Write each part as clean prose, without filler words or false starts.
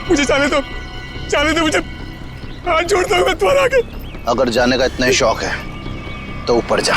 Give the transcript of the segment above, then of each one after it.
मुझे जाने दो मुझे, हाथ जोड़ता हूँ मैं तुम्हारे आगे। अगर जाने का इतना ही शौक है तो ऊपर जा।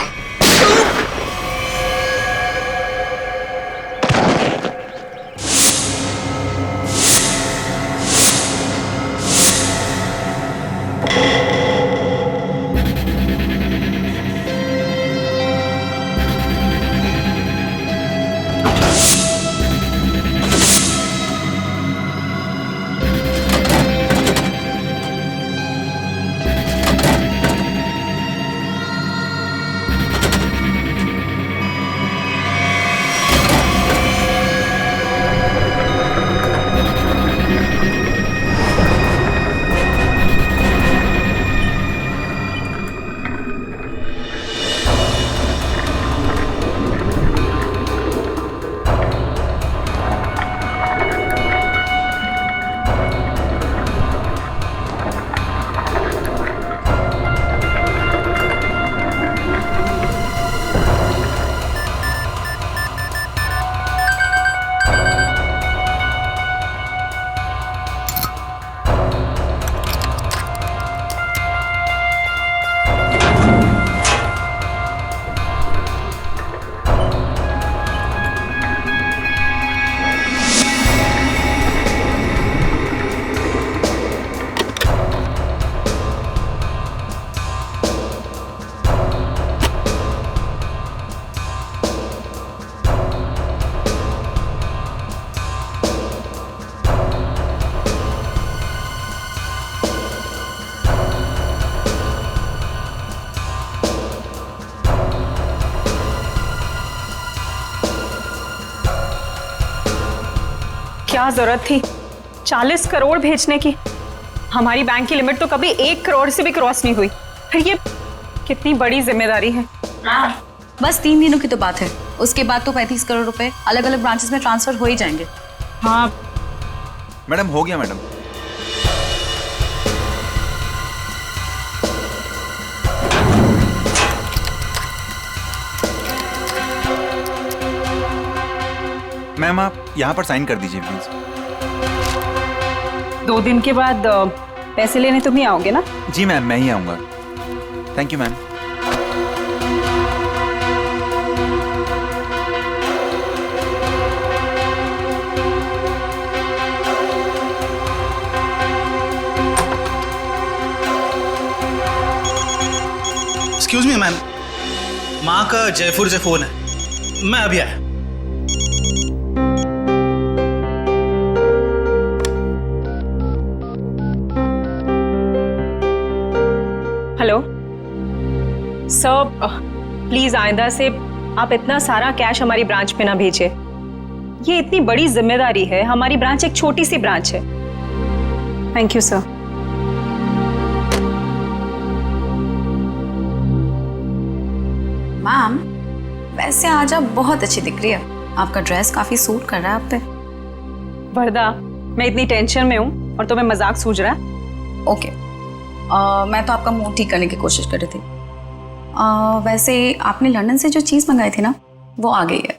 क्या जरूरत थी 40 करोड़ भेजने की? हमारी बैंक की लिमिट तो कभी 1 करोड़ से भी क्रॉस नहीं हुई। फिर ये कितनी बड़ी जिम्मेदारी है। बस 3 दिनों की तो बात है, उसके बाद तो 35 करोड़ रुपए अलग अलग ब्रांचेस में ट्रांसफर हो ही जाएंगे। हाँ मैडम, हो गया मैडम। मैम, आप यहाँ पर साइन कर दीजिए प्लीज। 2 दिन के बाद पैसे लेने तुम ही आओगे ना? जी मैम, मैं ही आऊँगा। Thank you ma'am. Excuse me ma'am, माँ का जयपुर से फोन है, मैं अभी आया। हेलो सर, प्लीज आइंदा से आप इतना सारा कैश हमारी ब्रांच पे ना भेजिए। ये इतनी बड़ी जिम्मेदारी है, हमारी ब्रांच एक छोटी सी ब्रांच है। Thank you sir. मैम, वैसे आज आप बहुत अच्छी दिख रही है, आपका ड्रेस काफी सूट कर रहा है आप पे। वरदा, मैं इतनी टेंशन में हूँ और तुम्हें मजाक सूझ रहा है? ओके, मैं तो आपका मूड ठीक करने की कोशिश कर रही थी। वैसे आपने लंदन से जो चीज मंगाई थी ना, वो आ गई है।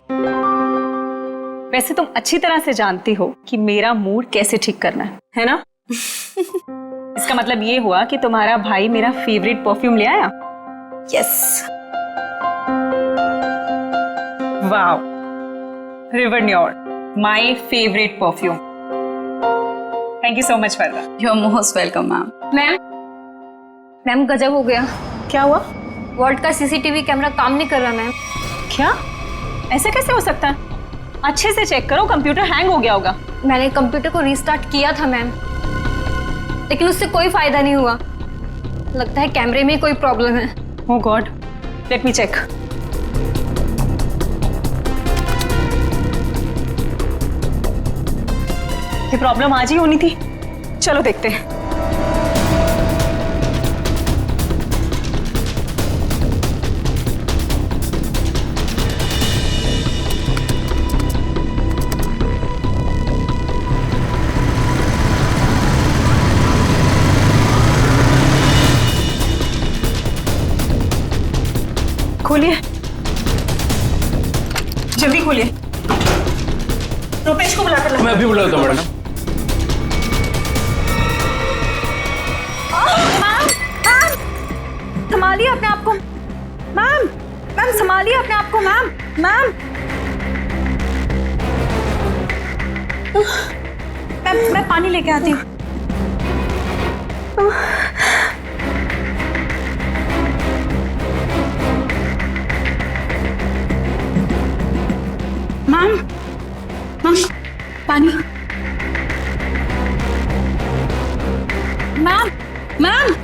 वैसे तुम अच्छी तरह से जानती हो कि मेरा मूड कैसे ठीक करना है ना? इसका मतलब ये हुआ कि तुम्हारा भाई मेरा फेवरेट परफ्यूम ले आया? यस। वाओ, रिवरन्योर, my favourite perfume. Thank you so much Varda. You are most welcome ma'am. Ma'am गजब हो गया। क्या हुआ? वॉल्ट का सीसीटीवी कैमरा काम नहीं कर रहा मैम। क्या? ऐसे कैसे हो सकता है? अच्छे से चेक करो, कंप्यूटर हैंग हो गया होगा। मैंने कंप्यूटर को रीस्टार्ट किया था मैम, लेकिन उससे कोई फायदा नहीं हुआ। लगता है कैमरे में कोई प्रॉब्लम है। ओह गॉड, लेट मी चेक। ये प्रॉब्लम आज ही होनी थी। चलो देखते हैं। खोलिए, जल्दी खोलिए। रुपेश को बुलाकर लाओ। मैं अभी बुलाता हूँ मैडम। संभालिए अपने आप को मैम। मैम संभालिए अपने आप को मैम। मैम मैं पानी लेके आती हूँ। मैम मैम पानी। मैम मैम मैम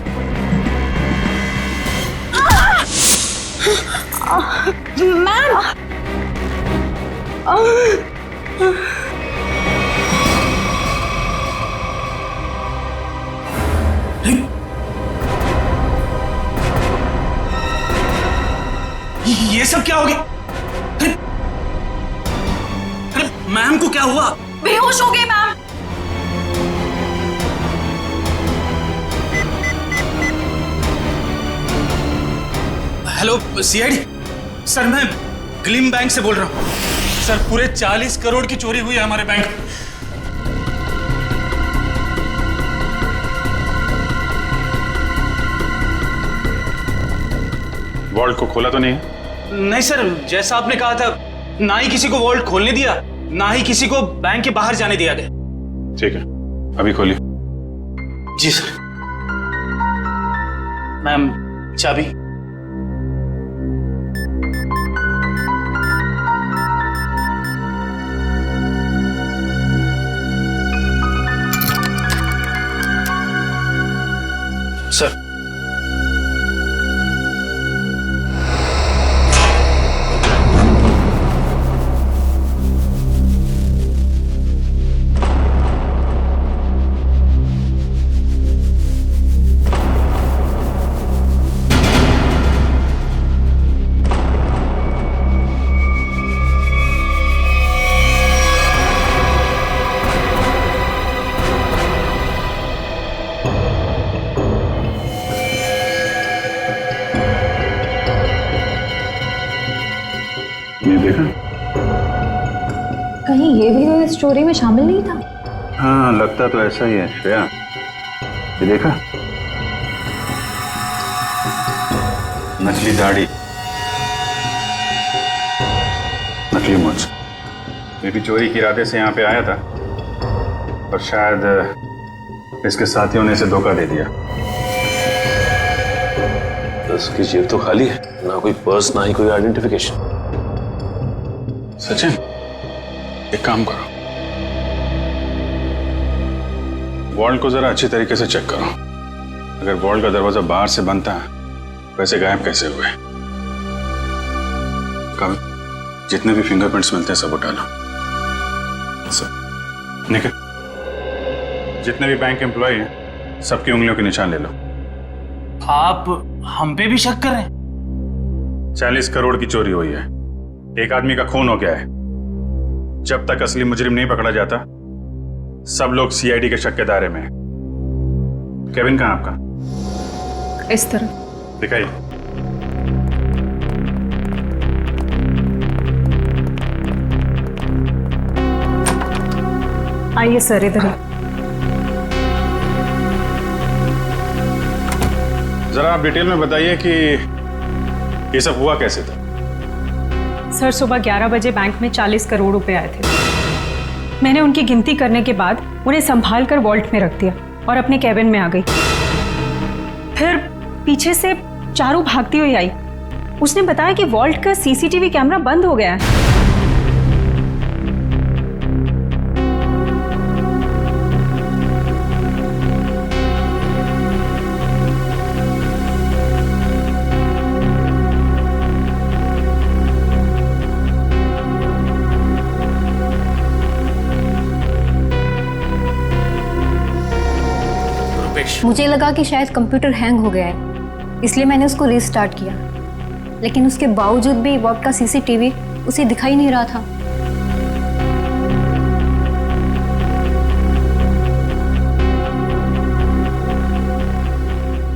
ये सब क्या हो गया? अरे मैम को क्या हुआ? बेहोश हो गए मैम। हेलो सीआईडी सर, मैं ग्लिम बैंक से बोल रहा हूँ। सर पूरे 40 करोड़ की चोरी हुई है हमारे बैंक। वॉल्ट को खोला तो नहीं है? नहीं सर, जैसा आपने कहा था, ना ही किसी को वॉल्ट खोलने दिया, ना ही किसी को बैंक के बाहर जाने दिया गया। ठीक है, अभी खोलिए। जी सर। मैम चाबी। सर ये देखा? कहीं ये भी इस स्टोरी में शामिल नहीं था? हाँ, लगता तो ऐसा ही है श्रेया। ये देखा? नकली दाढ़ी, नकली मूंछ। ये भी चोरी के इरादे से यहाँ पे आया था, पर शायद इसके साथियों ने इसे धोखा दे दिया। उसकी जेब तो खाली है, ना कोई पर्स ना ही कोई आइडेंटिफिकेशन। सचिन, एक काम करो, वॉल्ट को जरा अच्छी तरीके से चेक करो। अगर वॉल्ट का दरवाजा बाहर से बंद था, वैसे गायब कैसे हुए? कल जितने भी फिंगरप्रिंट्स मिलते हैं सब उठा लो। सब निकल, जितने भी बैंक एम्प्लॉय हैं सबकी उंगलियों के निशान ले लो। आप हम पे भी शक कर रहे हैं? 40 करोड़ की चोरी हुई है, एक आदमी का खून हो गया है। जब तक असली मुजरिम नहीं पकड़ा जाता, सब लोग सीआईडी के शक के दायरे में हैं। केविन कहाँ आपका? इस तरह दिखाइए। आइए सर, इधर। जरा आप डिटेल में बताइए कि ये सब हुआ कैसे था? सर सुबह 11 बजे बैंक में 40 करोड़ रुपए आए थे। मैंने उनकी गिनती करने के बाद उन्हें संभाल कर वॉल्ट में रख दिया और अपने कैबिन में आ गई। फिर पीछे से चारू भागती हुई आई। उसने बताया कि वॉल्ट का सीसीटीवी कैमरा बंद हो गया है। मुझे लगा कि शायद कंप्यूटर हैंग हो गया है, इसलिए मैंने उसको रीस्टार्ट किया, लेकिन उसके बावजूद भी वॉल्ट का सीसीटीवी उसे दिखाई नहीं रहा था।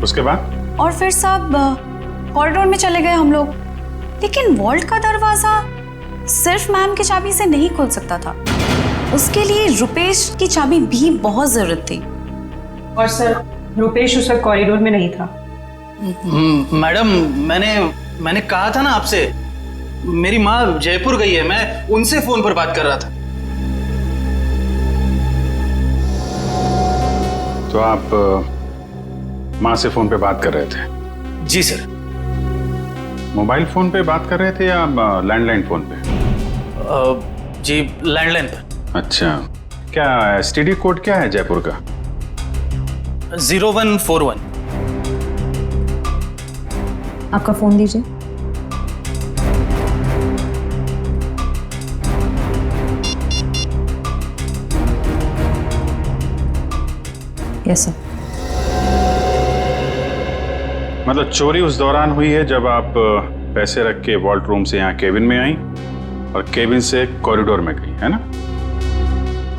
उसके बाद? और फिर सब कॉरिडोर में चले गए हम लोग, लेकिन वॉल्ट का दरवाजा सिर्फ मैम की चाबी से नहीं खुल सकता था। उसके लिए रुपेश की चाबी भी बहुत जरूरत थी। और सर रुपेश उस वक्त कॉरिडोर में नहीं था। मैडम मैंने कहा था ना आपसे, मेरी माँ जयपुर गई है, मैं उनसे फोन पर बात कर रहा था। तो आप माँ से फोन पे बात कर रहे थे? जी सर। मोबाइल फोन पे बात कर रहे थे या लैंडलाइन फोन पे? जी लैंडलाइन पर। अच्छा, क्या एसटीडी कोड क्या है जयपुर का? 0141। आपका फ़ोन दीजिए। Yes sir. मतलब चोरी उस दौरान हुई है जब आप पैसे रख के वॉल्ट रूम से यहाँ केबिन में आई और केबिन से कॉरिडोर में गई, है ना?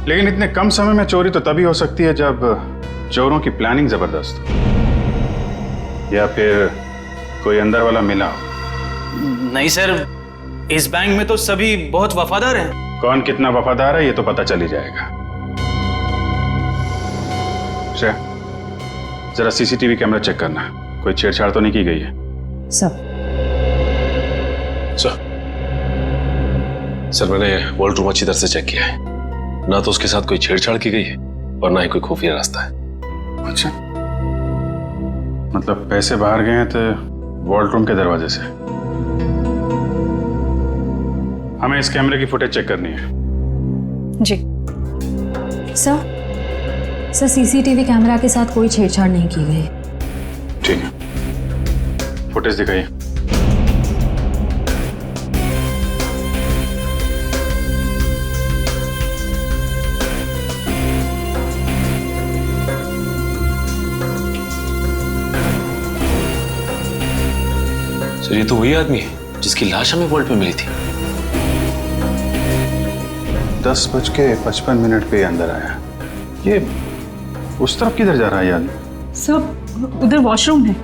लेकिन इतने कम समय में चोरी तो तभी हो सकती है जब चोरों की प्लानिंग जबरदस्त हो, या फिर कोई अंदर वाला मिला हो। नहीं सर, इस बैंक में तो सभी बहुत वफादार हैं। कौन कितना वफादार है ये तो पता चल ही जाएगा। श्रेया, जरा सीसीटीवी कैमरा चेक करना, कोई छेड़छाड़ तो नहीं की गई है? सर। सर मैंने वॉल्ट रूम अच्छी तरह से चेक किया है, ना तो उसके साथ कोई छेड़छाड़ की गई है और ना ही कोई खुफिया रास्ता है। अच्छा, मतलब पैसे बाहर गए हैं तो वॉल्ट रूम के दरवाजे से। हमें इस कैमरे की फुटेज चेक करनी है। जी सर सीसीटीवी कैमरा के साथ कोई छेड़छाड़ नहीं की गई। ठीक है, फुटेज दिखाइए। सर ये तो वही आदमी है जिसकी लाश हमें वॉल्ट में मिली थी। 10:55 पे अंदर आया। ये उस तरफ किधर जा रहा है यार? सब उधर वॉशरूम है।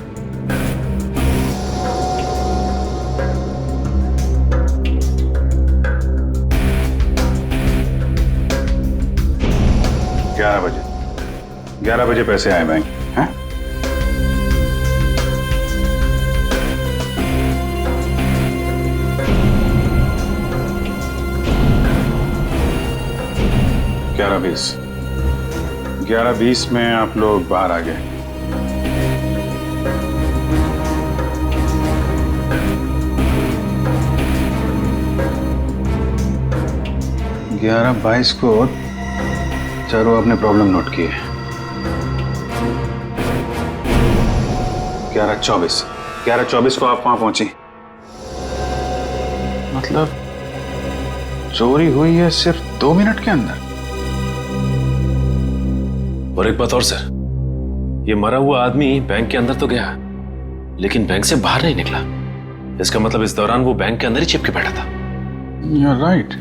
ग्यारह बजे पैसे आए बैंक, हैं? ग्यारह बीस में आप लोग बाहर आ गए। ग्यारह 22 को चारों अपने प्रॉब्लम नोट किए। 11:24 को आप वहां पहुंची। मतलब चोरी हुई है सिर्फ 2 मिनट के अंदर। और एक बात और सर, ये मरा हुआ आदमी बैंक के अंदर तो गया लेकिन बैंक से बाहर नहीं निकला। इसका मतलब इस दौरान वो बैंक के अंदर ही चिपके बैठा था। You're right.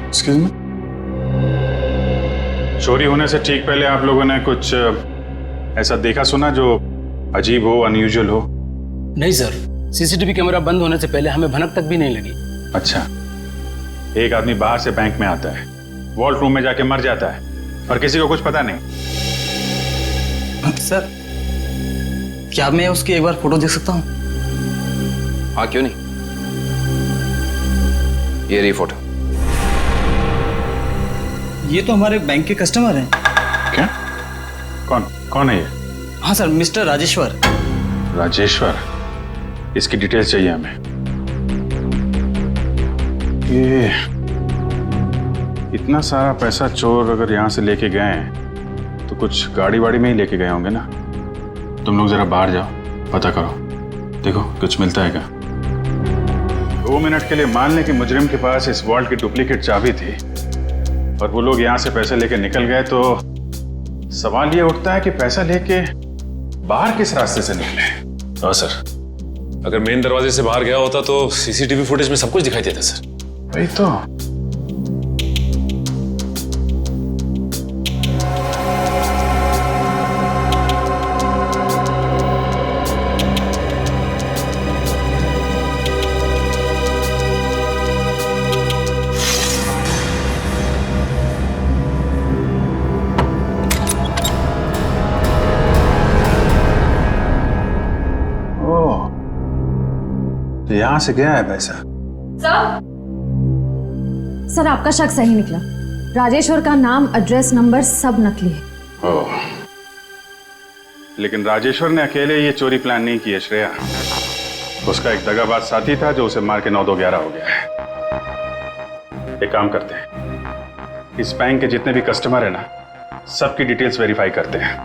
Excuse me? चोरी होने से ठीक पहले आप लोगों ने कुछ ऐसा देखा सुना जो अजीब हो, अनयूजुअल हो? नहीं सर, सीसीटीवी कैमरा बंद होने से पहले हमें भनक तक भी नहीं लगी। अच्छा, एक आदमी बाहर से बैंक में आता है, वॉल्ट रूम में जाके मर जाता है और किसी को कुछ पता नहीं। सर क्या मैं उसकी एक बार फोटो देख सकता हूँ? हाँ क्यों नहीं, ये रही फोटो। ये तो हमारे बैंक के कस्टमर हैं। क्या? कौन है ये? हाँ सर, मिस्टर राजेश्वर। राजेश्वर, इसकी डिटेल्स चाहिए हमें। ये इतना सारा पैसा चोर अगर यहाँ से लेके गए हैं तो कुछ गाड़ी वाड़ी में ही लेके गए होंगे ना। तुम लोग जरा बाहर जाओ, पता करो, देखो कुछ मिलता है क्या। 2 मिनट के लिए मान लें कि मुजरिम के पास इस वॉल्ट की डुप्लीकेट चाबी थी और वो लोग यहाँ से पैसे लेके निकल गए, तो सवाल ये उठता है कि पैसा लेके बाहर किस रास्ते से निकले। हाँ सर, अगर मेन दरवाजे से बाहर गया होता तो सीसीटीवी फुटेज में सब कुछ दिखाई देता सर। वही तो। यहाँ से गया है पैसा। सर आपका शक सही निकला। राजेश्वर का नाम, एड्रेस, नंबर सब नकली है। ओह, लेकिन राजेश्वर ने अकेले ये चोरी प्लान नहीं की है श्रेया। उसका एक दगाबाज साथी था जो उसे मार के 9-2-11 हो गया है। एक काम करते हैं, इस बैंक के जितने भी कस्टमर है ना, सबकी डिटेल्स वेरीफाई करते हैं।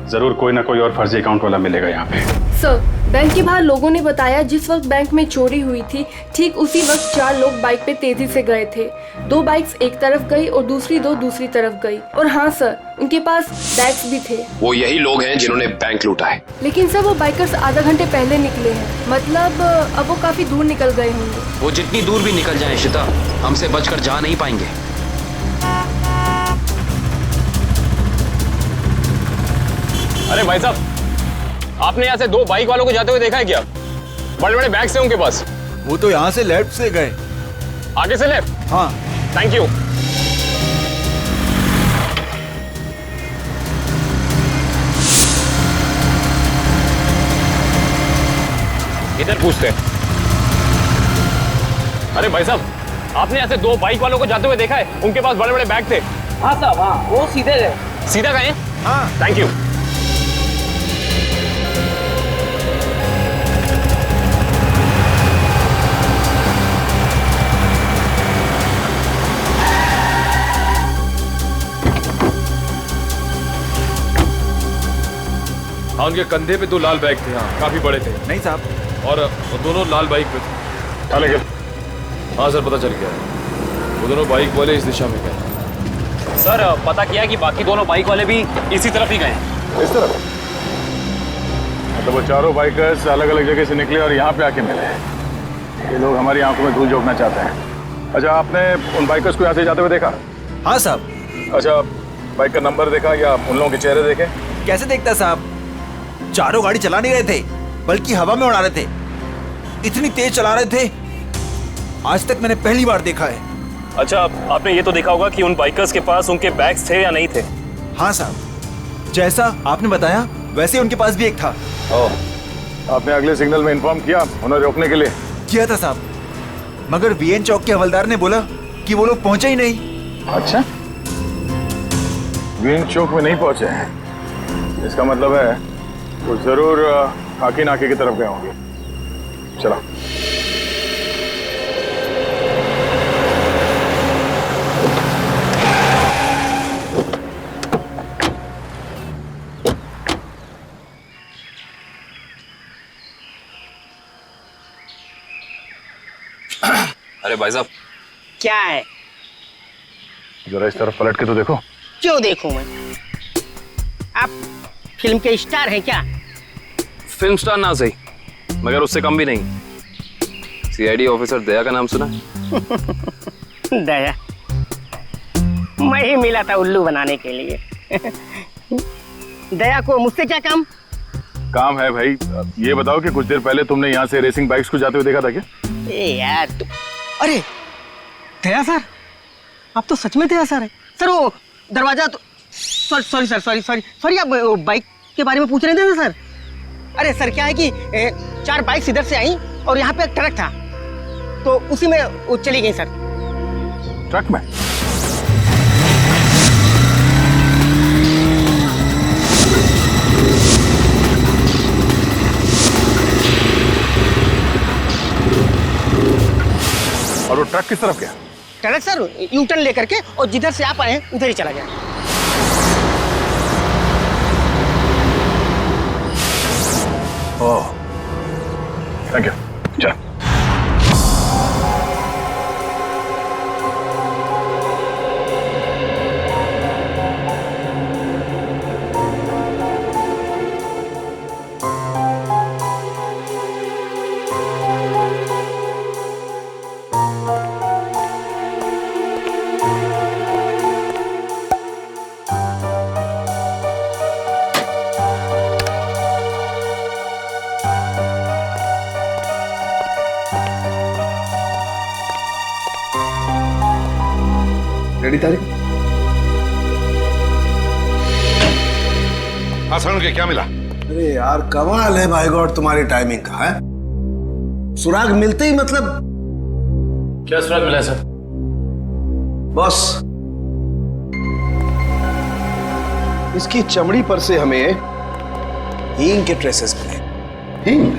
जरूर कोई ना कोई और फर्जी अकाउंट वाला मिलेगा यहाँ पे। सर, बैंक के बाहर लोगों ने बताया जिस वक्त बैंक में चोरी हुई थी ठीक उसी वक्त 4 लोग बाइक पे तेजी से गए थे। 2 बाइक्स एक तरफ गई और दूसरी 2 दूसरी तरफ गई। और हाँ सर, उनके पास बैग्स भी थे। वो यही लोग हैं जिन्होंने बैंक लूटा है। लेकिन सर वो बाइकर्स आधा घंटे पहले निकले हैं, मतलब अब वो काफी दूर निकल गए होंगे। वो जितनी दूर भी निकल जाए शिता, हमसे बचकर जा नहीं पाएंगे। अरे भाई साहब, आपने यहाँ से 2 बाइक वालों को जाते हुए देखा है क्या? बड़े बड़े बैग्स हैं उनके पास। वो तो यहाँ से लेफ्ट से गए। आगे से लेफ्ट? हाँ। Thank you. इधर पूछते हैं। अरे भाई साहब, आपने यहाँ से 2 बाइक वालों को जाते हुए देखा है? उनके पास बड़े बड़े बैग थे। हाँ साहब, हाँ, वो सीधे गए। सीधा गए? हाँ। Thank you. हाँ, उनके कंधे पे 2 लाल बैग थे। हाँ, काफी बड़े थे। नहीं साहब। और वो दोनों लाल बाइक पे थे। हाँ, लेकिन हाँ सर, पता चल गया। वो दोनों बाइक वाले इस दिशा में गए। सर, पता किया कि बाकी दोनों बाइक वाले भी इसी तरफ ही गए। इस तरफ? मतलब वो चारों बाइकर्स अलग अलग जगह से निकले और यहाँ पे आके मिले। ये लोग हमारी आंखों में धूल झोंकना चाहते हैं। अच्छा, आपने उन बाइकर्स को यहाँ से जाते हुए देखा? हाँ साहब। अच्छा, बाइक का नंबर देखा या उन लोगों के चेहरे देखे? कैसे देखता साहब, चारों गाड़ी चला नहीं रहे थे, बल्कि हवा में उड़ा रहे थे। इतनी तेज चला रहे थे, आज तक मैंने पहली बार देखा है। अच्छा, आपने ये तो देखा होगा कि उन बाइकर्स के पास उनके बैग्स थे या नहीं थे? हाँ साहब, जैसा आपने बताया वैसे उनके पास भी एक था। आपने अगले सिग्नल में इन्फॉर्म किया उन्हें रोकने के लिए? किया था साहब, मगर वीएन चौक के हवलदार ने बोला कि वो लोग पहुंचे ही नहीं। अच्छा, वीएन चौक में नहीं पहुंचे हैं, इसका मतलब है वो जरूर खाकी नाके की तरफ गए होंगे। चलो। अरे भाई साहब, क्या है? जरा इस तरफ पलट के तो देखो। क्यों देखूं मैं? आप फिल्म के स्टार हैं क्या? फिल्म स्टार ना सही, मगर उससे कम भी नहीं। सीआईडी ऑफिसर दया का नाम सुना? दया? मैं ही मिला था उल्लू बनाने के लिए। दया को मुझसे क्या काम? काम है भाई। ये बताओ कि कुछ देर पहले तुमने यहाँ से रेसिंग बाइक्स को जाते हुए देखा था क्या? ए यार अरे दया सर, आप तो सच में दया सर है सर। वो दरवाजा तो सॉरी सर, सॉरी आप बाइक के बारे में पूछ रहे थे ना सर? अरे सर, क्या है कि 4 बाइक्स इधर से आई और यहाँ पे एक ट्रक था, तो उसी में वो चली गई सर। ट्रक में? और वो ट्रक किस तरफ गया? ट्रक सर यू टर्न लेकर के और जिधर से आप आए उधर ही चला गया। ओह, थैंक यू। चल। रेडी तारीख? हाँ सर, के क्या मिला? अरे यार कमाल है भाई गॉड तुम्हारी टाइमिंग का है। सुराग मिलते ही मतलब क्या सुराग मिला है सर? बॉस, इसकी चमड़ी पर से हमें हींग के ट्रेसेस मिले। हींग?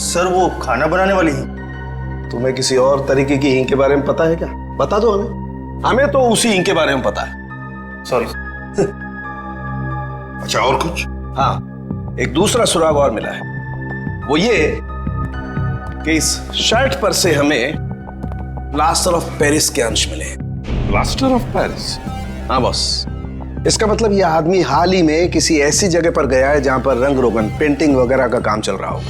सर वो खाना बनाने वाली हींग। तुम्हें किसी और तरीके की हींग के बारे में पता है क्या? बता दो हमें। हमें तो उसी हींग के बारे में पता है। सॉरी। अच्छा, और कुछ? हाँ, एक दूसरा सुराग और मिला है। वो ये कि इस शर्ट पर से हमें प्लास्टर ऑफ पेरिस के अंश मिले। Plaster of Paris? हाँ बॉस, इसका मतलब यह आदमी हाल ही में किसी ऐसी जगह पर गया है जहां पर रंग रोगन, पेंटिंग वगैरह का काम चल रहा होगा।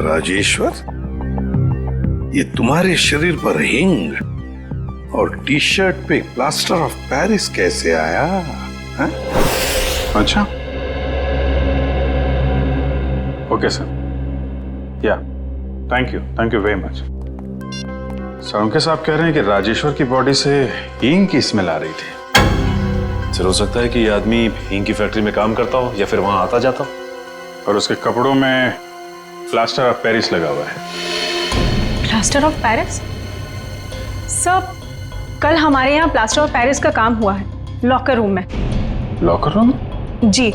राजेश्वर, ये तुम्हारे शरीर पर हिंग और टी शर्ट पे प्लास्टर ऑफ पेरिस कैसे आया है? अच्छा, ओके सर, या thank you very much. Sir साहब कह रहे हैं कि राजेश्वर की बॉडी से हींग की स्मेल आ रही थी। सर हो सकता है कि ये आदमी हींग की फैक्ट्री में काम करता हो या फिर वहां आता जाता हो। और उसके कपड़ों में प्लास्टर ऑफ पेरिस लगा हुआ है। Plaster of Paris? सर, कल हमारे यहाँ प्लास्टर ऑफ पेरिस का काम हुआ है लॉकर रूम में। Locker room? जी,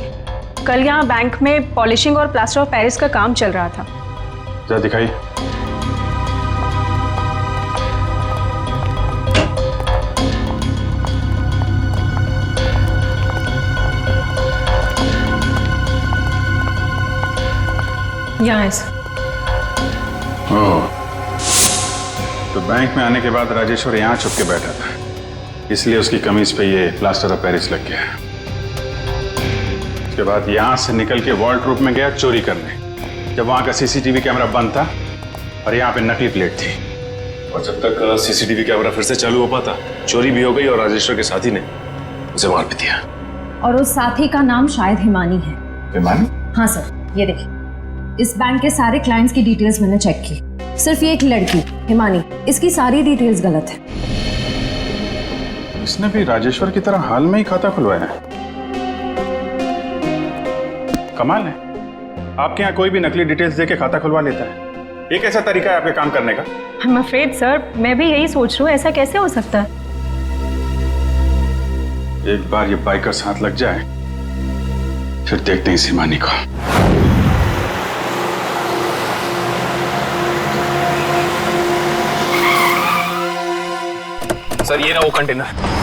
कल यहाँ बैंक में पॉलिशिंग और प्लास्टर ऑफ पेरिस का काम चल रहा था। जरा दिखाइए। यहाँ है सर। ओह, तो बैंक में आने के बाद राजेश्वर यहाँ छुप के बैठा था, इसलिए उसकी कमीज पे ये प्लास्टर ऑफ पेरिस लग गया। उसके बाद यहाँ से निकल के वॉल्ट्रूप में गया चोरी करने, जब वहाँ का सीसीटीवी कैमरा बंद था और यहाँ पे नकली प्लेट थी। और जब तक सीसीटीवी कैमरा फिर से चालू हो पाता, चोरी भी हो गई और राजेश्वर के साथी ने उसे मार भी दिया। और उस साथी का नाम शायद हिमानी है। हिमानी? हाँ सर, ये देखिए, इस बैंक के सारे क्लाइंट्स की डिटेल्स मैंने चेक की। सिर्फ ये एक लड़की हिमानी, इसकी सारी डिटेल्स गलत है। इसने भी राजेश्वर की तरह हाल में ही खाता खुलवाया है। कमाल है, आपके यहाँ कोई भी नकली डिटेल्स देके खाता खुलवा लेता है। ये कैसा तरीका है आपके काम करने का? I'm afraid सर, मैं भी यही सोच रही हूँ, ऐसा कैसे हो सकता है? एक बार ये बाइकर्स हाथ लग जाए, फिर देखते हैं इस हिमानी को। सर ये ना वो कंटेनर।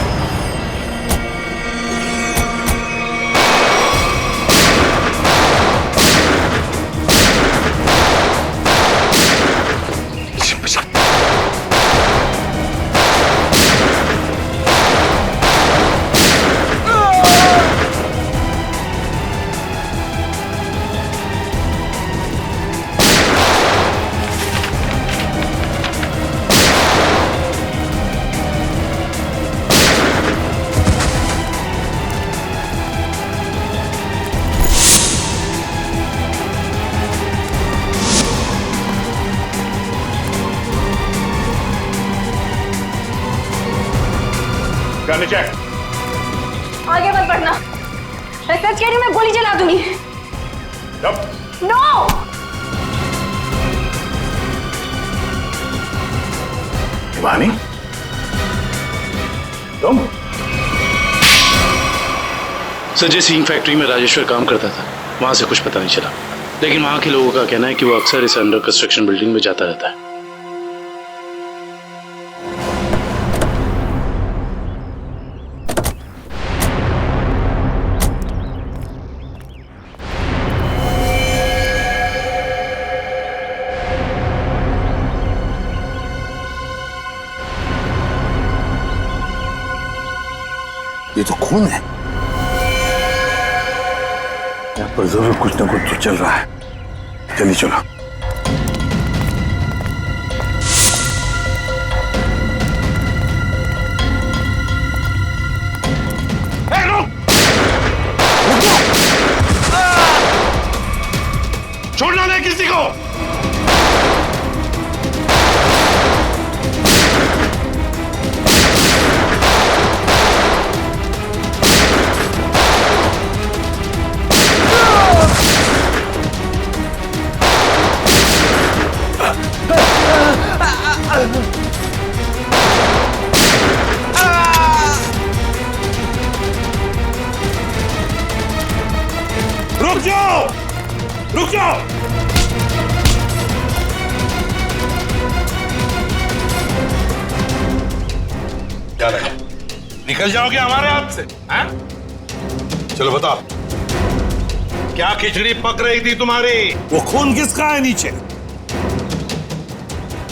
नीचे आगे मत बढ़ना, मैं सच कह रही हूँ, मैं गोली चला दूंगी। नो! हिमानी, तुम? सर, जिस हींग फैक्ट्री में राजेश्वर काम करता था, वहां से कुछ पता नहीं चला, लेकिन वहां के लोगों का कहना है कि वो अक्सर इस अंडर कंस्ट्रक्शन बिल्डिंग में जाता रहता है। ये तो खून है। यहाँ पर जरूर कुछ ना कुछ तो चल रहा है। चलिए चलो। छोड़ना नहीं किसी को। क्या लगा निकल जाओगे हमारे हाथ से? हैं? चलो बताओ, क्या खिचड़ी पक रही थी तुम्हारी? वो खून किसका है नीचे?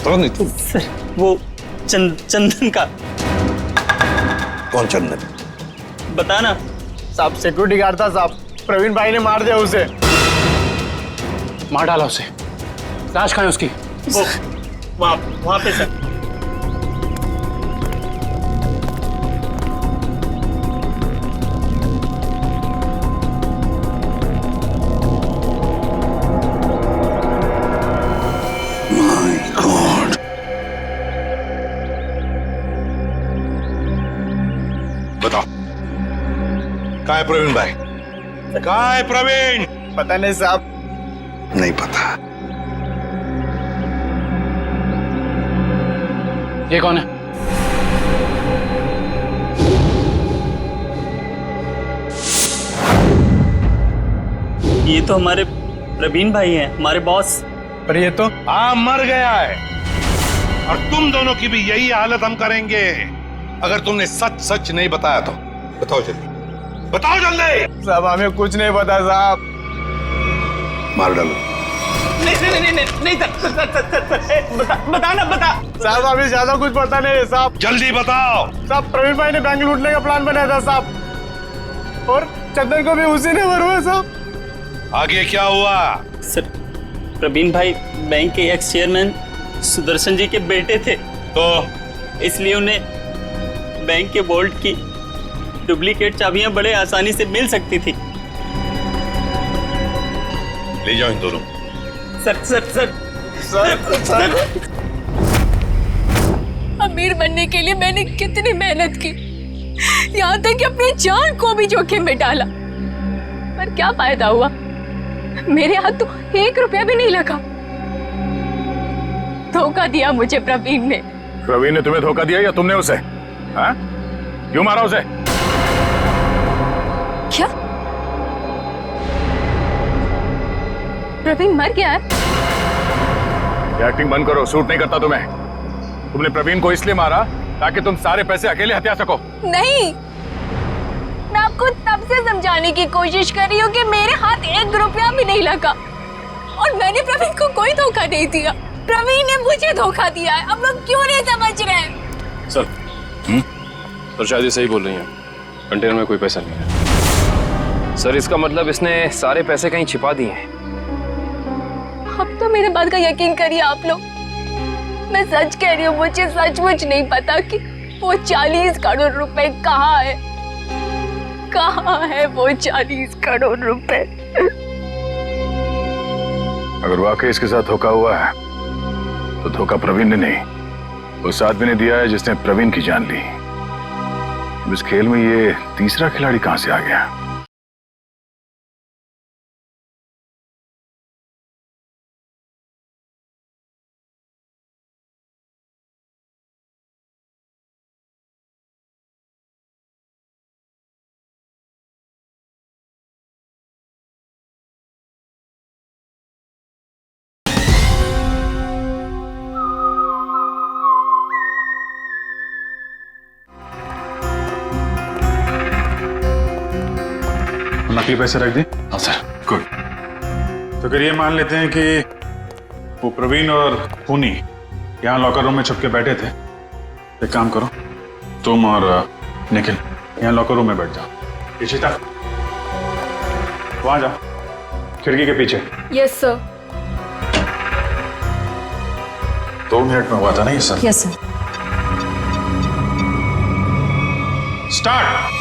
तो नहीं तुम सर वो चंदन का। कौन चंदन? बता ना साहब, सिक्योरिटी गार्ड था साहब, प्रवीण भाई ने मार दिया उसे। मार डाला उसे? लाश कहाँ है उसकी? वो वहां पे सर। बताओ, कहाँ है प्रवीण भाई? कहाँ है प्रवीण? पता नहीं साहब। नहीं पता। ये कौन है? ये तो हमारे प्रवीण भाई हैं, हमारे बॉस। पर ये तो मर गया है। और तुम दोनों की भी यही हालत हम करेंगे अगर तुमने सच सच नहीं बताया तो। बताओ जल्दी, बताओ जल्दी। साहब हमें कुछ नहीं पता साहब। मार डालो। नहीं बता साहब, हमें ज्यादा कुछ पता नहीं है साहब। जल्दी बताओ। साहब प्रवीण भाई ने बैंक लूटने का प्लान बनाया था साहब, और चंदन को भी उसी ने मरवाया साहब। आगे क्या हुआ? सर प्रवीण भाई बैंक के एक्स चेयरमैन सुदर्शन जी के बेटे थे, तो इसलिए उन्हें बैंक के वॉल्ट की डुप्लीकेट चाबियां बड़े आसानी से मिल सकती थी। ले जाओ इन दोनों। सर अमीर बनने के लिए मैंने कितनी मेहनत की, यहाँ तक कि अपनी जान को भी जोखिम में डाला, पर क्या फायदा हुआ? मेरे हाथ तो 1 रुपया भी नहीं लगा। धोखा दिया मुझे प्रवीण ने। प्रवीण ने तुम्हें धोखा दिया या तुमने उसे? हाँ? क्यों मारा उसे? क्या प्रवीण मर गया है? ये एक्टिंग बंद करो, सूट नहीं करता तुम्हें। तुमने प्रवीण को इसलिए मारा ताकि तुम सारे पैसे अकेले हथिया सको। नहीं, मैं आपको तब से समझाने की कोशिश कर रही हूँ कि मेरे हाथ 1 रुपया भी नहीं लगा और मैंने प्रवीण को कोई धोखा नहीं दिया। प्रवीण ने मुझे धोखा दिया है। अब लोग क्यों नहीं समझ रहे हैं? सर तो शायद ये सही बोल रही हैं, कंटेनर में कोई पैसा नहीं है। सर इसका मतलब इसने सारे पैसे कहीं छिपा दिए हैं। अब तो मेरे बात का यकीन करिए आप लोग, मैं सच कह रही हूँ, मुझे सचमुच नहीं पता कि वो 40 करोड़ रुपए कहाँ है। कहाँ है वो 40 करोड़ रुपए? अगर वाकई इसके साथ धोखा हुआ है तो धोखा प्रवीण ने नहीं, उस आदमी ने दिया है जिसने प्रवीण की जान ली। इस खेल में ये तीसरा खिलाड़ी कहां से आ गया? नकली पैसे रख दी? हाँ सर। गुड। तो फिर ये मान लेते हैं कि वो प्रवीण और खूनी यहाँ लॉकर रूम में छुप के बैठे थे। एक काम करो, तुम और निखिल यहाँ लॉकर रूम में बैठ जाओ। इशिता वहां जाओ, खिड़की के पीछे। Yes sir. 2 मिनट में हुआ था ना ये सर? Yes sir. स्टार्ट।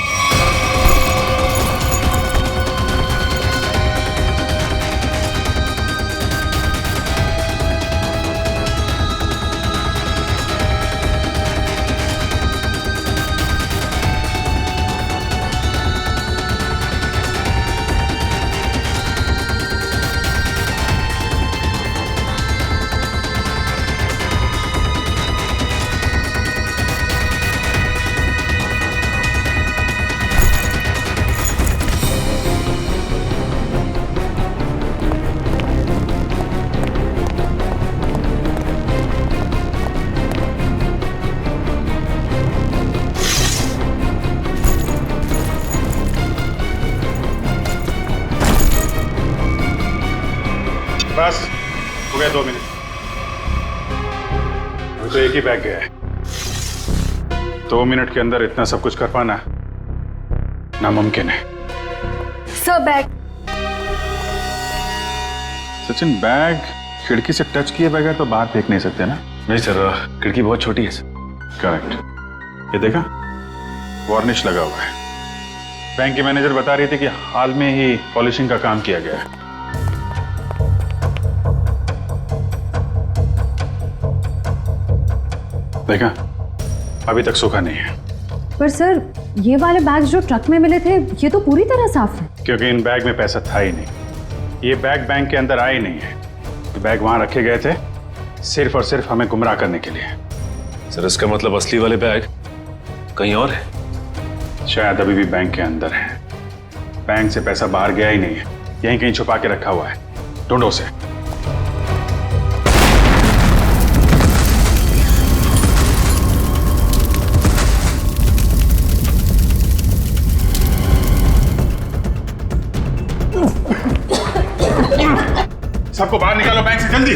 एक ही बैग गया है। 2 मिनट के अंदर इतना सब कुछ कर पाना नामुमकिन है। Sir bag. सचिन, बैग खिड़की से टच किए बगैर तो बाहर फेंक नहीं सकते ना? नहीं सर, खिड़की बहुत छोटी है सर। करेक्ट। ये देखा, वार्निश लगा हुआ है। बैंक की मैनेजर बता रही थी कि हाल में ही पॉलिशिंग का काम किया गया है। देखा, अभी तक सूखा नहीं है। पर सर, ये वाले बैग्स जो ट्रक में मिले थे, ये तो पूरी तरह साफ है। क्योंकि इन बैग में पैसा था ही नहीं। ये बैग बैंक के अंदर आए नहीं है। ये बैग वहां रखे गए थे सिर्फ और सिर्फ हमें गुमराह करने के लिए। सर, इसका मतलब असली वाले बैग कहीं और है? शायद अभी भी बैंक के अंदर है। बैंक से पैसा बाहर गया ही नहीं है, यहीं कहीं छुपा के रखा हुआ है। ढूंढो उसे। सबको बाहर निकालो बैंक से, जल्दी।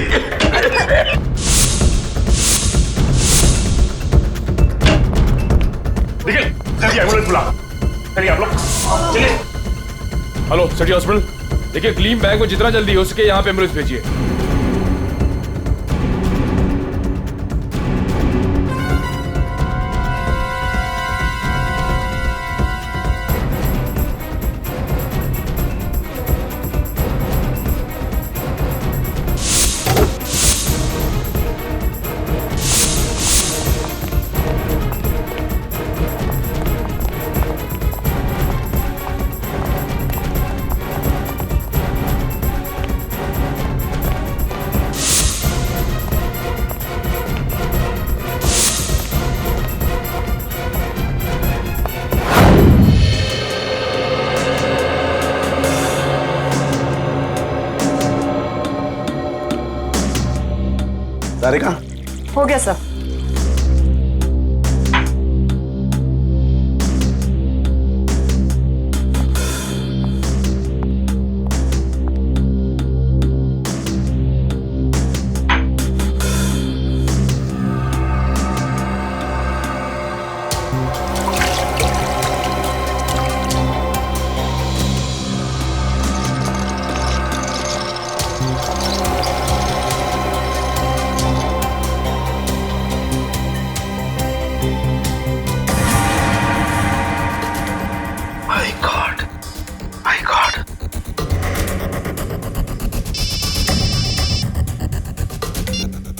निकल, जल्दी एम्बुलेंस बुला। चलिए आप लोग, चलिए। हेलो सिटी हॉस्पिटल, देखिए क्लीन बैग में जितना जल्दी हो सके यहाँ पे एम्बुलेंस भेजिए। सारिका, हो गया सर।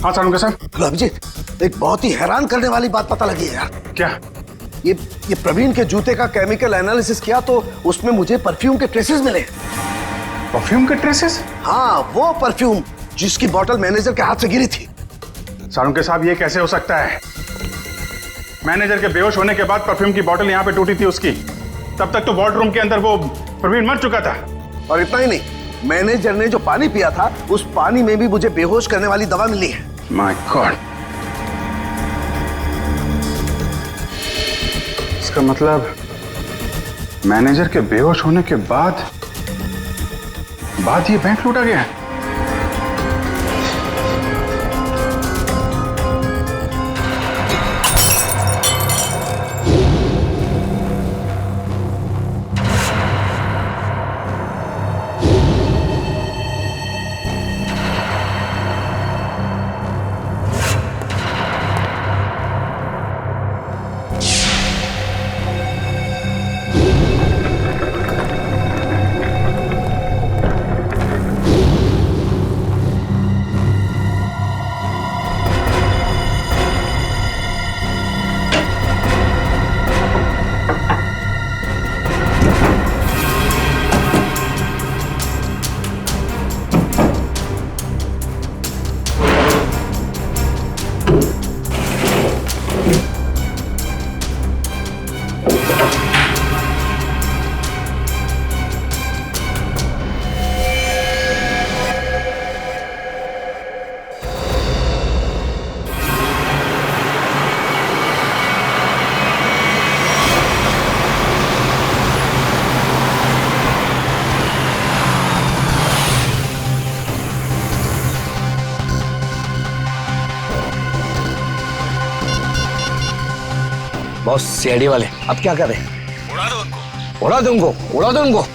हाँ सारुंगा साहब। अभिजीत, एक बहुत ही हैरान करने वाली बात पता लगी है यार। क्या? ये प्रवीण के जूते का केमिकल एनालिसिस किया तो उसमें मुझे परफ्यूम के ट्रेसेस मिले। परफ्यूम के ट्रेसेस? हाँ, वो परफ्यूम जिसकी बोतल मैनेजर के हाथ से गिरी थी। सारुंगा साहब, ये कैसे हो सकता है? मैनेजर के बेहोश होने के बाद परफ्यूम की बोतल यहाँ पे टूटी थी उसकी। तब तक तो वार्डरूम के अंदर वो प्रवीण मर चुका था। और इतना ही नहीं, मैनेजर ने जो पानी पिया था उस पानी में भी मुझे बेहोश करने वाली दवा मिली है। माय गॉड, इसका मतलब मैनेजर के बेहोश होने के बाद ये बैंक लूटा गया है। बॉस सीआईडी वाले अब क्या करें? उड़ा दो उनको। उड़ा दो उनको, उड़ा दो उनको।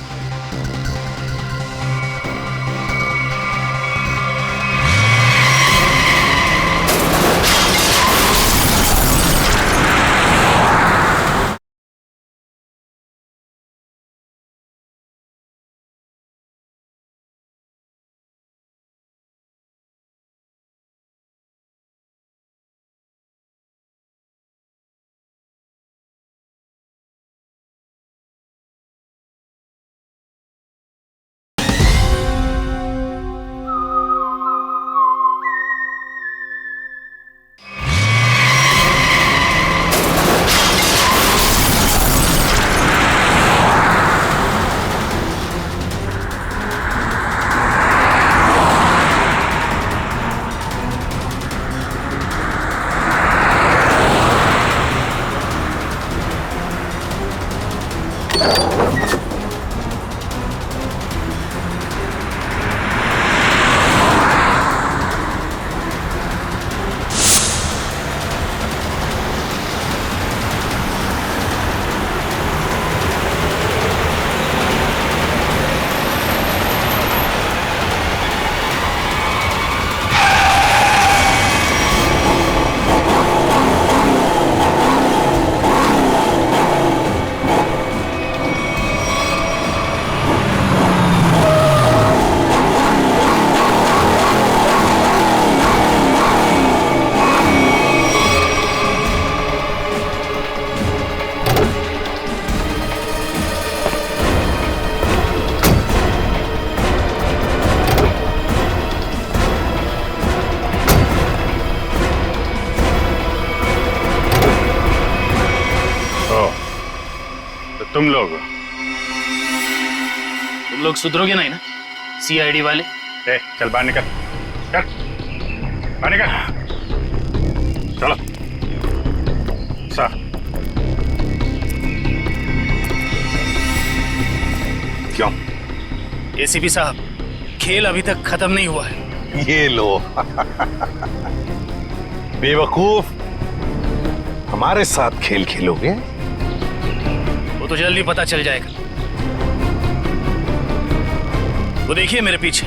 तुम लोग सुधरोगे नहीं ना सीआईडी वाले? चल बाहर निकल, चल बाहर निकल, चलो सर। क्यों? एसीपी साहब, खेल अभी तक खत्म नहीं हुआ है। ये लो बेवकूफ, हमारे साथ खेल खेलोगे? वो तो जल्दी पता चल जाएगा। वो देखिए मेरे पीछे।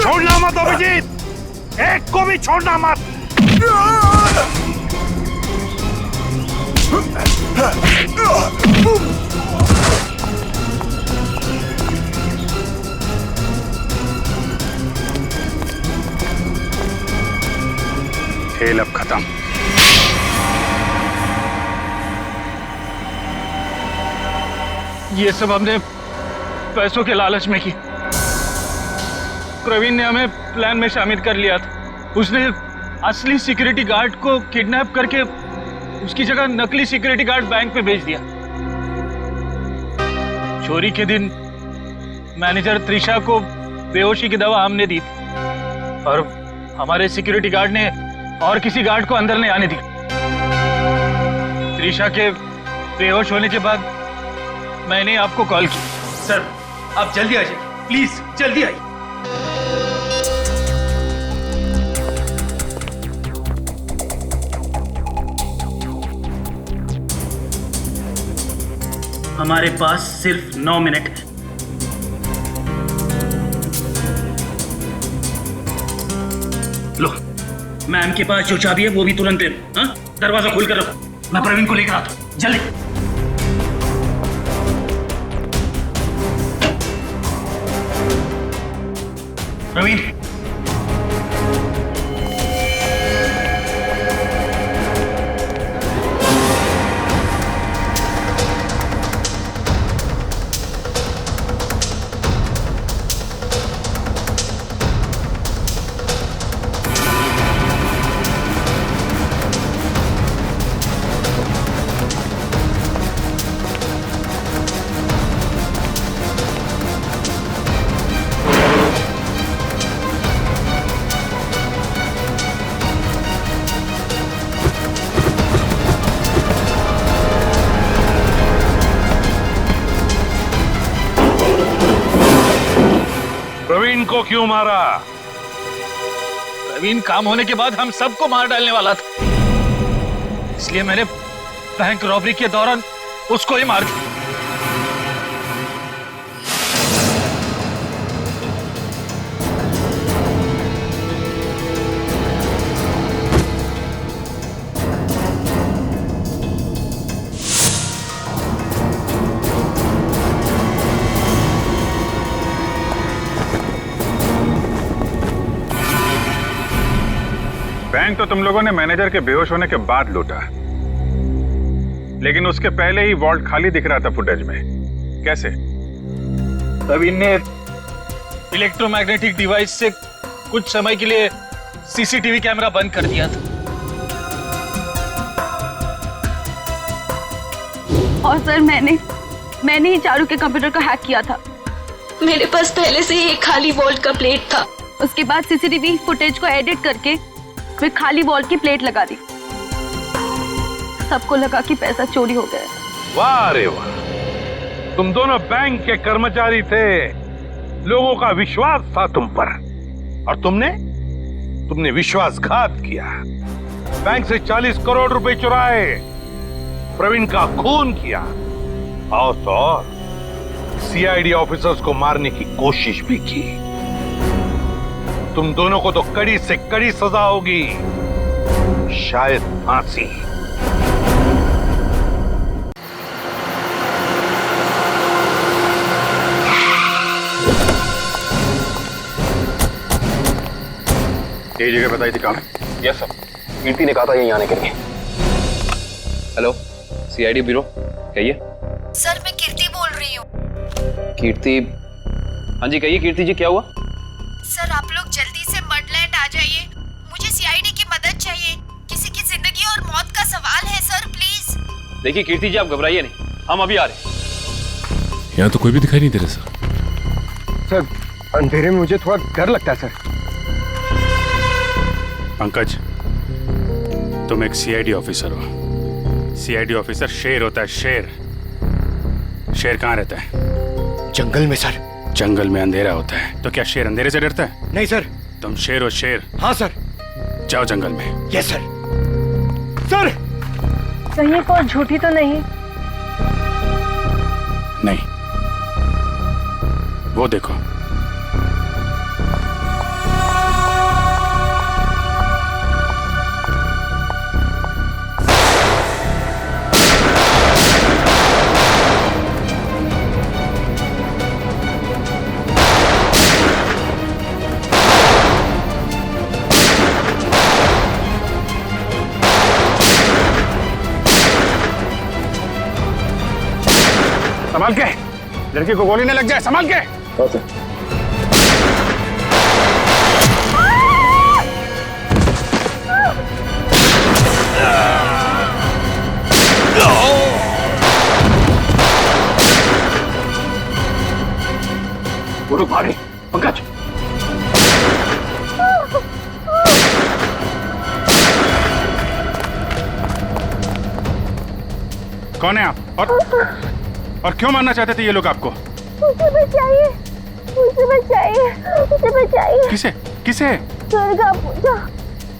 छोड़ना मत अभिजीत, एक को भी छोड़ना मत। खेल अब खत्म। ये सब हमने पैसों के लालच में की। प्रवीण ने हमें प्लान में शामिल कर लिया था। उसने असली सिक्योरिटी गार्ड को किडनैप करके उसकी जगह नकली सिक्योरिटी गार्ड बैंक में भेज दिया। चोरी के दिन मैनेजर त्रिशा को बेहोशी की दवा हमने दी थी और हमारे सिक्योरिटी गार्ड ने और किसी गार्ड को अंदर नहीं आने दी। त्रिशा के बेहोश होने के बाद मैंने आपको कॉल की। सर आप जल्दी आ जाइए, प्लीज जल्दी आइए। हमारे पास सिर्फ 9 मिनट है। लो, मैम के पास जो चाबी है वो भी तुरंत दे दो। हाँ, दरवाजा खोल कर रखो, मैं प्रवीण को लेकर आता हूं। जल्दी। प्रवीण, क्यों मारा? प्रवीण काम होने के बाद हम सबको मार डालने वाला था, इसलिए मैंने बैंक रॉबरी के दौरान उसको ही मार दिया। बैंक तो तुम लोगों ने मैनेजर के बेहोश होने के बाद लूटा, लेकिन उसके पहले ही वॉल्ट खाली दिख रहा था फुटेज में। कैसे? प्रवीण ने इलेक्ट्रोमैग्नेटिक डिवाइस से कुछ समय के लिए सीसीटीवी कैमरा बंद कर दिया था। और सर मैंने ही चारू के कंप्यूटर को हैक किया था। मेरे पास पहले से ही एक खाली वॉल्ट का प्लेट था। उसके बाद सीसीटीवी फुटेज को एडिट करके फिर खाली वॉल्ट की प्लेट लगा दी। सबको लगा कि पैसा चोरी हो गया। वाह रे वाह, तुम दोनों बैंक के कर्मचारी थे, लोगों का विश्वास था तुम पर, और तुमने विश्वासघात किया। बैंक से 40 करोड़ रुपए चुराए, प्रवीण का खून किया, और तो और सीआईडी ऑफिसर्स को मारने की कोशिश भी की। तुम दोनों को तो कड़ी से कड़ी सजा होगी, शायद फांसी। ये जगह बताई थी कहाँ? यस सर, कीर्ति ने कहा था यहीं आने के लिए। हेलो, सीआईडी ब्यूरो, कहिए। सर मैं कीर्ति बोल रही हूँ। कीर्ति? हाँ जी कहिए कीर्ति जी, क्या हुआ? सर आप लोग जल्दी से मडलैंड आ जाइए, मुझे सीआईडी की मदद चाहिए। किसी की जिंदगी और मौत का सवाल है सर, प्लीज। देखिए कीर्ति जी, आप घबराइए नहीं, हम अभी आ रहे हैं। यहाँ तो कोई भी दिखाई नहीं दे रहा सर। सर अंधेरे में मुझे थोड़ा डर लगता है सर। पंकज, तुम एक सीआईडी ऑफिसर हो। सीआईडी ऑफिसर शेर होता है, शेर। शेर कहाँ रहता है? जंगल में सर। जंगल में अंधेरा होता है, तो क्या शेर अंधेरे से डरता है? नहीं सर। तुम शेर हो, शेर। हाँ सर। जाओ जंगल में। Yes sir. सर कहीं कोई झूठी तो नहीं? नहीं, वो देखो। संभाल के, लड़की को गोली न लग जाए, संभाल के। वो भागे, पंकज। कौन है आप? और क्यों मारना चाहते थे ये लोग आपको? मुझे बचाइए, मुझे बचाइए, मुझे बचाइए। किसे? किसे? दुर्गा पूजा।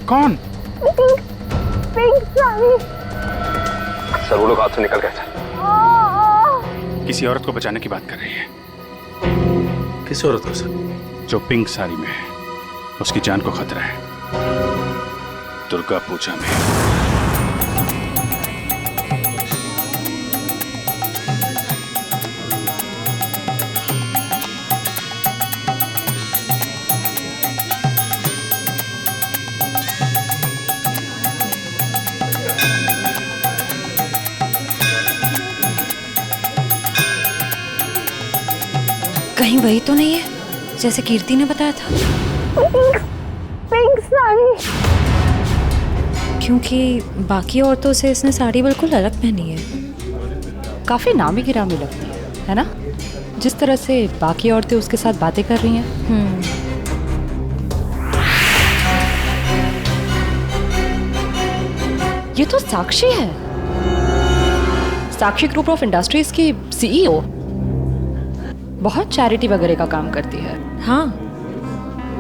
कौन? पिंक साड़ी। सर वो लोग हाथ से निकल गए थे। किसी औरत को बचाने की बात कर रही है। किस औरत को सर? जो पिंक साड़ी में है, उसकी जान को खतरा है। दुर्गा पूजा में। कहीं वही तो नहीं है जैसे कीर्ति ने बताया था? पिंक साड़ी। क्योंकि बाकी औरतों से इसने साड़ी बिल्कुल अलग पहनी है। काफी नामी गिरामी लगती है ना, जिस तरह से बाकी औरतें उसके साथ बातें कर रही हैं। ये तो साक्षी है, साक्षी ग्रुप ऑफ इंडस्ट्रीज की सीईओ। बहुत चैरिटी वगैरह का काम करती है। हाँ,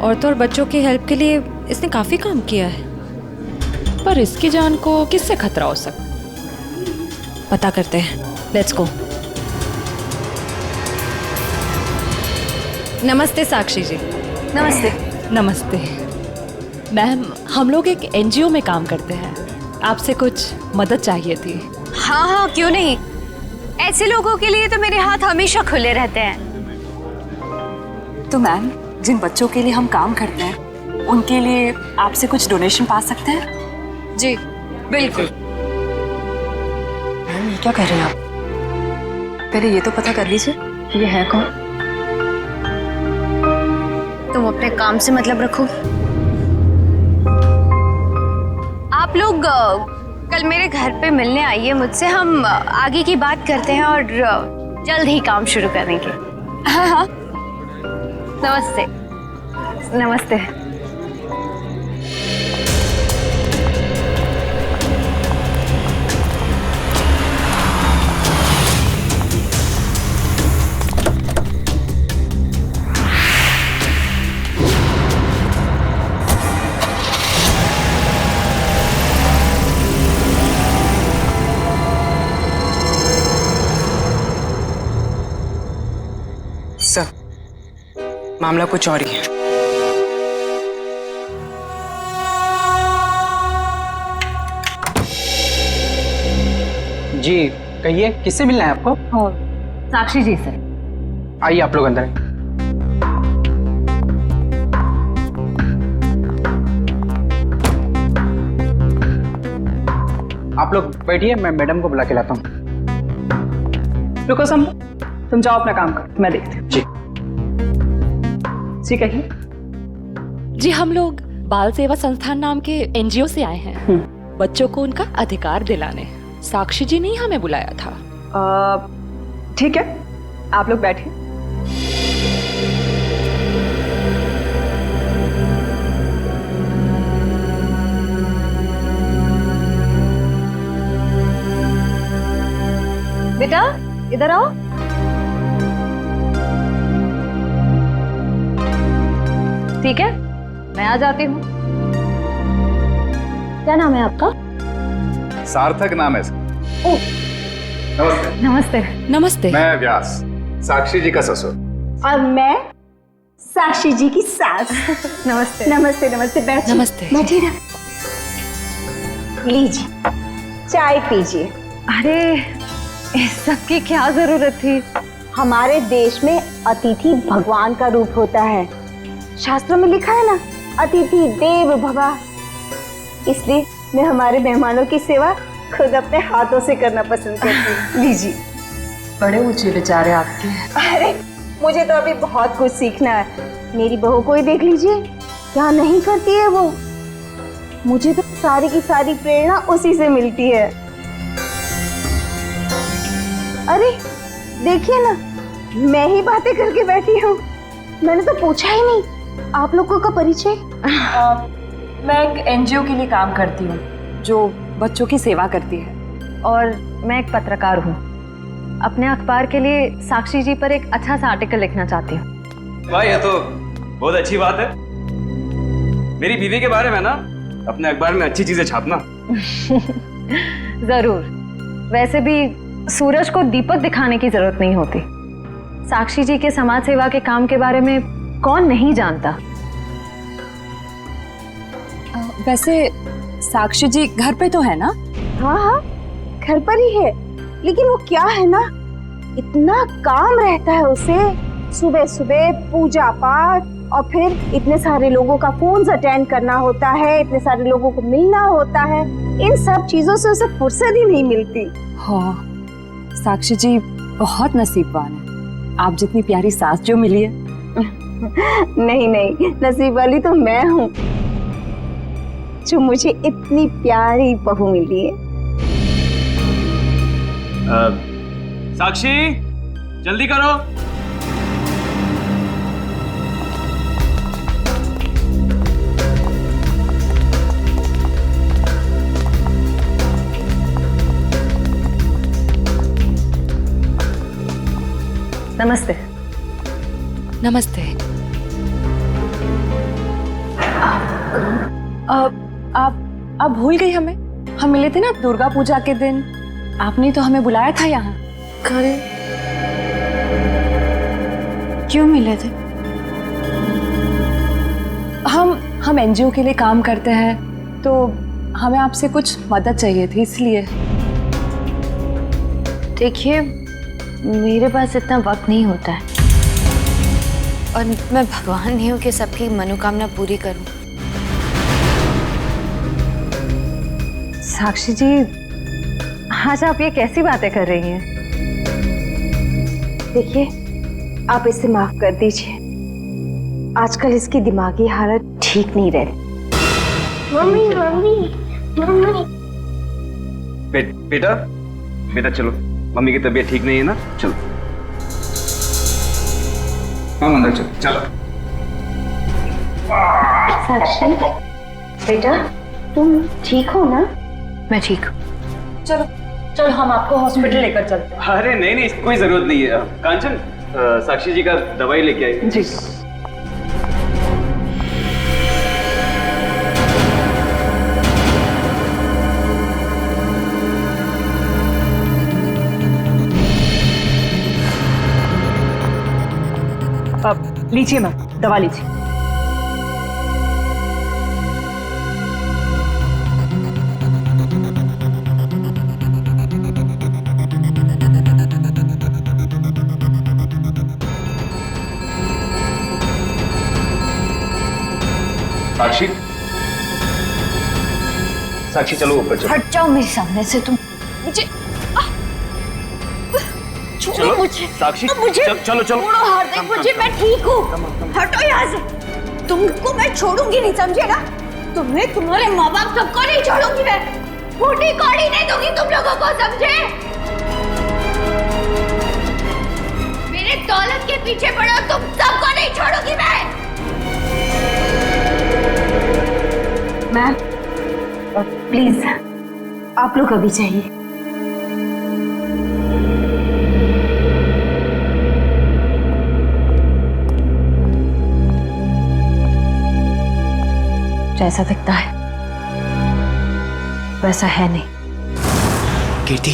औरतों और बच्चों की हेल्प के लिए इसने काफ़ी काम किया है, पर इसकी जान को किससे खतरा हो सकता? पता करते हैं, लेट्स गो। नमस्ते साक्षी जी। नमस्ते। नमस्ते मैम, हम लोग एक एनजीओ में काम करते हैं, आपसे कुछ मदद चाहिए थी। हाँ हाँ, क्यों नहीं। ऐसे लोगों के लिए तो मेरे हाथ हमेशा खुले रहते हैं। तो मैम, जिन बच्चों के लिए हम काम करते हैं उनके लिए आपसे कुछ डोनेशन पा सकते हैं? जी बिल्कुल। मैम, ये क्या कह रहे हैं आप? पहले ये तो पता कर लीजिए कि ये है कौन। तुम अपने काम से मतलब रखो। आप लोग कल मेरे घर पे मिलने आइए मुझसे, हम आगे की बात करते हैं और जल्द ही काम शुरू करेंगे। हाँ हाँ, नमस्ते। नमस्ते। सर, मामला कुछ और ही है। जी कहिए, किससे मिलना है आपको? साक्षी जी से। आइए आप लोग अंदर आइए। आप लोग बैठिए, मैं मैडम को बुला के लाता हूँ। रुको सम, तुम जाओ अपना काम करो, मैं देखती हूँ। जी जी कहिए। जी, हम लोग बाल सेवा संस्थान नाम के एनजीओ से आए हैं, बच्चों को उनका अधिकार दिलाने। साक्षी जी ने ही हमें बुलाया था। ठीक है, आप लोग बैठिए। बेटा इधर आओ। ठीक है, मैं आ जाती हूँ। क्या नाम है आपका? सार्थक नाम है। ओह, नमस्ते। नमस्ते। नमस्ते। मैं व्यास, साक्षी जी का ससुर। और मैं साक्षी जी की सास। नमस्ते। नमस्ते नमस्ते, बैठिए। नमस्ते। बैठिए ना, लीजिए चाय पीजिए। अरे इस सब की क्या जरूरत थी? हमारे देश में अतिथि भगवान का रूप होता है, शास्त्रों में लिखा है ना, अतिथि देव भव। इसलिए मैं हमारे मेहमानों की सेवा खुद अपने हाथों से करना पसंद करती हूँ। लीजिए। बड़े ऊंचे विचार है आपके। अरे मुझे तो अभी बहुत कुछ सीखना है। मेरी बहू को ही देख लीजिए, क्या नहीं करती है वो। मुझे तो सारी की सारी प्रेरणा उसी से मिलती है। अरे देखिए ना, मैं ही बातें करके बैठी हूँ। मैंने तो पूछा ही नहीं आप लोगों का परिचय। मैं एक एनजीओ के लिए काम करती हूँ जो बच्चों की सेवा करती है। और मैं एक पत्रकार हूँ, अपने अखबार के लिए साक्षी जी पर एक अच्छा सा आर्टिकल लिखना चाहती हूँ। वाह, ये तो बहुत अच्छी बात है। मेरी बीवी के बारे में ना अपने अखबार में अच्छी चीजें छापना। जरूर। वैसे भी सूरज को दीपक दिखाने की जरूरत नहीं होती। साक्षी जी के समाज सेवा के काम के बारे में कौन नहीं जानता। वैसे साक्षी जी घर पे तो है ना? हाँ हाँ, घर पर ही है, लेकिन वो क्या है ना, इतना काम रहता है उसे। सुबह सुबह पूजा पाठ और फिर इतने सारे लोगों का फोन अटेंड करना होता है, इतने सारे लोगों को मिलना होता है। इन सब चीजों से उसे फुर्सत ही नहीं मिलती। हाँ, साक्षी जी बहुत नसीबवान है, आप जितनी प्यारी सास जो मिली है। नहीं नहीं, नसीब वाली तो मैं हूँ जो मुझे इतनी प्यारी बहू मिली है। साक्षी जल्दी करो। नमस्ते। नमस्ते। आप भूल गई हमें? हम मिले थे ना दुर्गा पूजा के दिन, आपने तो हमें बुलाया था यहाँ। अरे क्यों मिले थे? हम एनजीओ के लिए काम करते हैं, तो हमें आपसे कुछ मदद चाहिए थी, इसलिए। देखिए, मेरे पास इतना वक्त नहीं होता है और मैं भगवान नहीं हूँ कि सबकी मनोकामना पूरी करूं। साक्षी जी, आज आप ये कैसी बातें कर रही हैं? देखिए, आप इसे माफ कर दीजिए। आजकल इसकी दिमागी हालत ठीक नहीं रहती। मम्मी बेटा बेटा चलो, मम्मी की तबीयत ठीक नहीं है ना, चलो हम अंदर चलो। साक्षी बेटा, तुम ठीक हो ना? मैं ठीक हूँ। चलो चलो, हम आपको हॉस्पिटल लेकर चलते हैं। अरे नहीं, इसकी कोई जरूरत नहीं है। कांचन, साक्षी जी का दवाई लेके आई। जी। अब लीजिए मैम, दवा लीजिए। साक्षी, साक्षी चलो ऊपर चलो। हट जाओ मेरे सामने से तुम। मुझे चलो मुझे साक्षी, मुझे चलो छोड़ो हार्दिक, मुझे मैं ठीक हूँ। हटो यहाँ से। तुमको मैं छोड़ूंगी नहीं, समझे ना? तुम्हें, तुम्हारे माँ बाप सबको नहीं छोड़ूंगी मैं। फूटी कौड़ी नहीं दूंगी तुम लोगों को, समझे? मेरे दौलत के पीछे पड़ो, तुम सबको नहीं छोड़ूंगी मैं। मैम प्लीज, आप लोग अभी जाइए। जैसा दिखता है वैसा है नहीं। कीर्ति,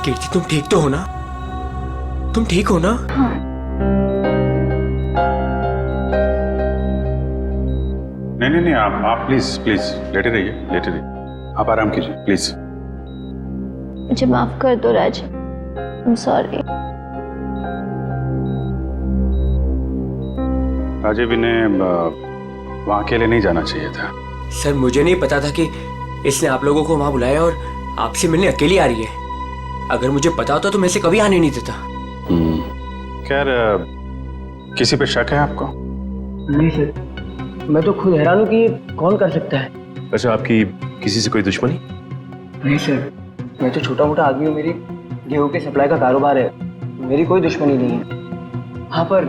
कीर्ति तुम ठीक तो हो ना? तुम ठीक हो ना? हाँ। नहीं, आप प्लीज लेटे रहिए। आप आराम कीजिए प्लीज। मुझे माफ कर दो राज, आई एम सॉरी। राजीव, इन्हें वहां अकेले नहीं जाना चाहिए था। सर, मुझे नहीं पता था कि इसने आप लोगों को वहां बुलाया और आपसे मिलने अकेली आ रही है। अगर मुझे पता होता तो मैं इसे कभी आने नहीं देता। खैर, किसी पे शक है आपको? नहीं सर, मैं तो खुद हैरान हूँ कि ये कौन कर सकता है। अच्छा, आपकी किसी से कोई दुश्मनी? नहीं सर, मैं तो छोटा मोटा आदमी हूँ। मेरी गेहूं के सप्लाई का कारोबार है, मेरी कोई दुश्मनी नहीं है। हाँ, पर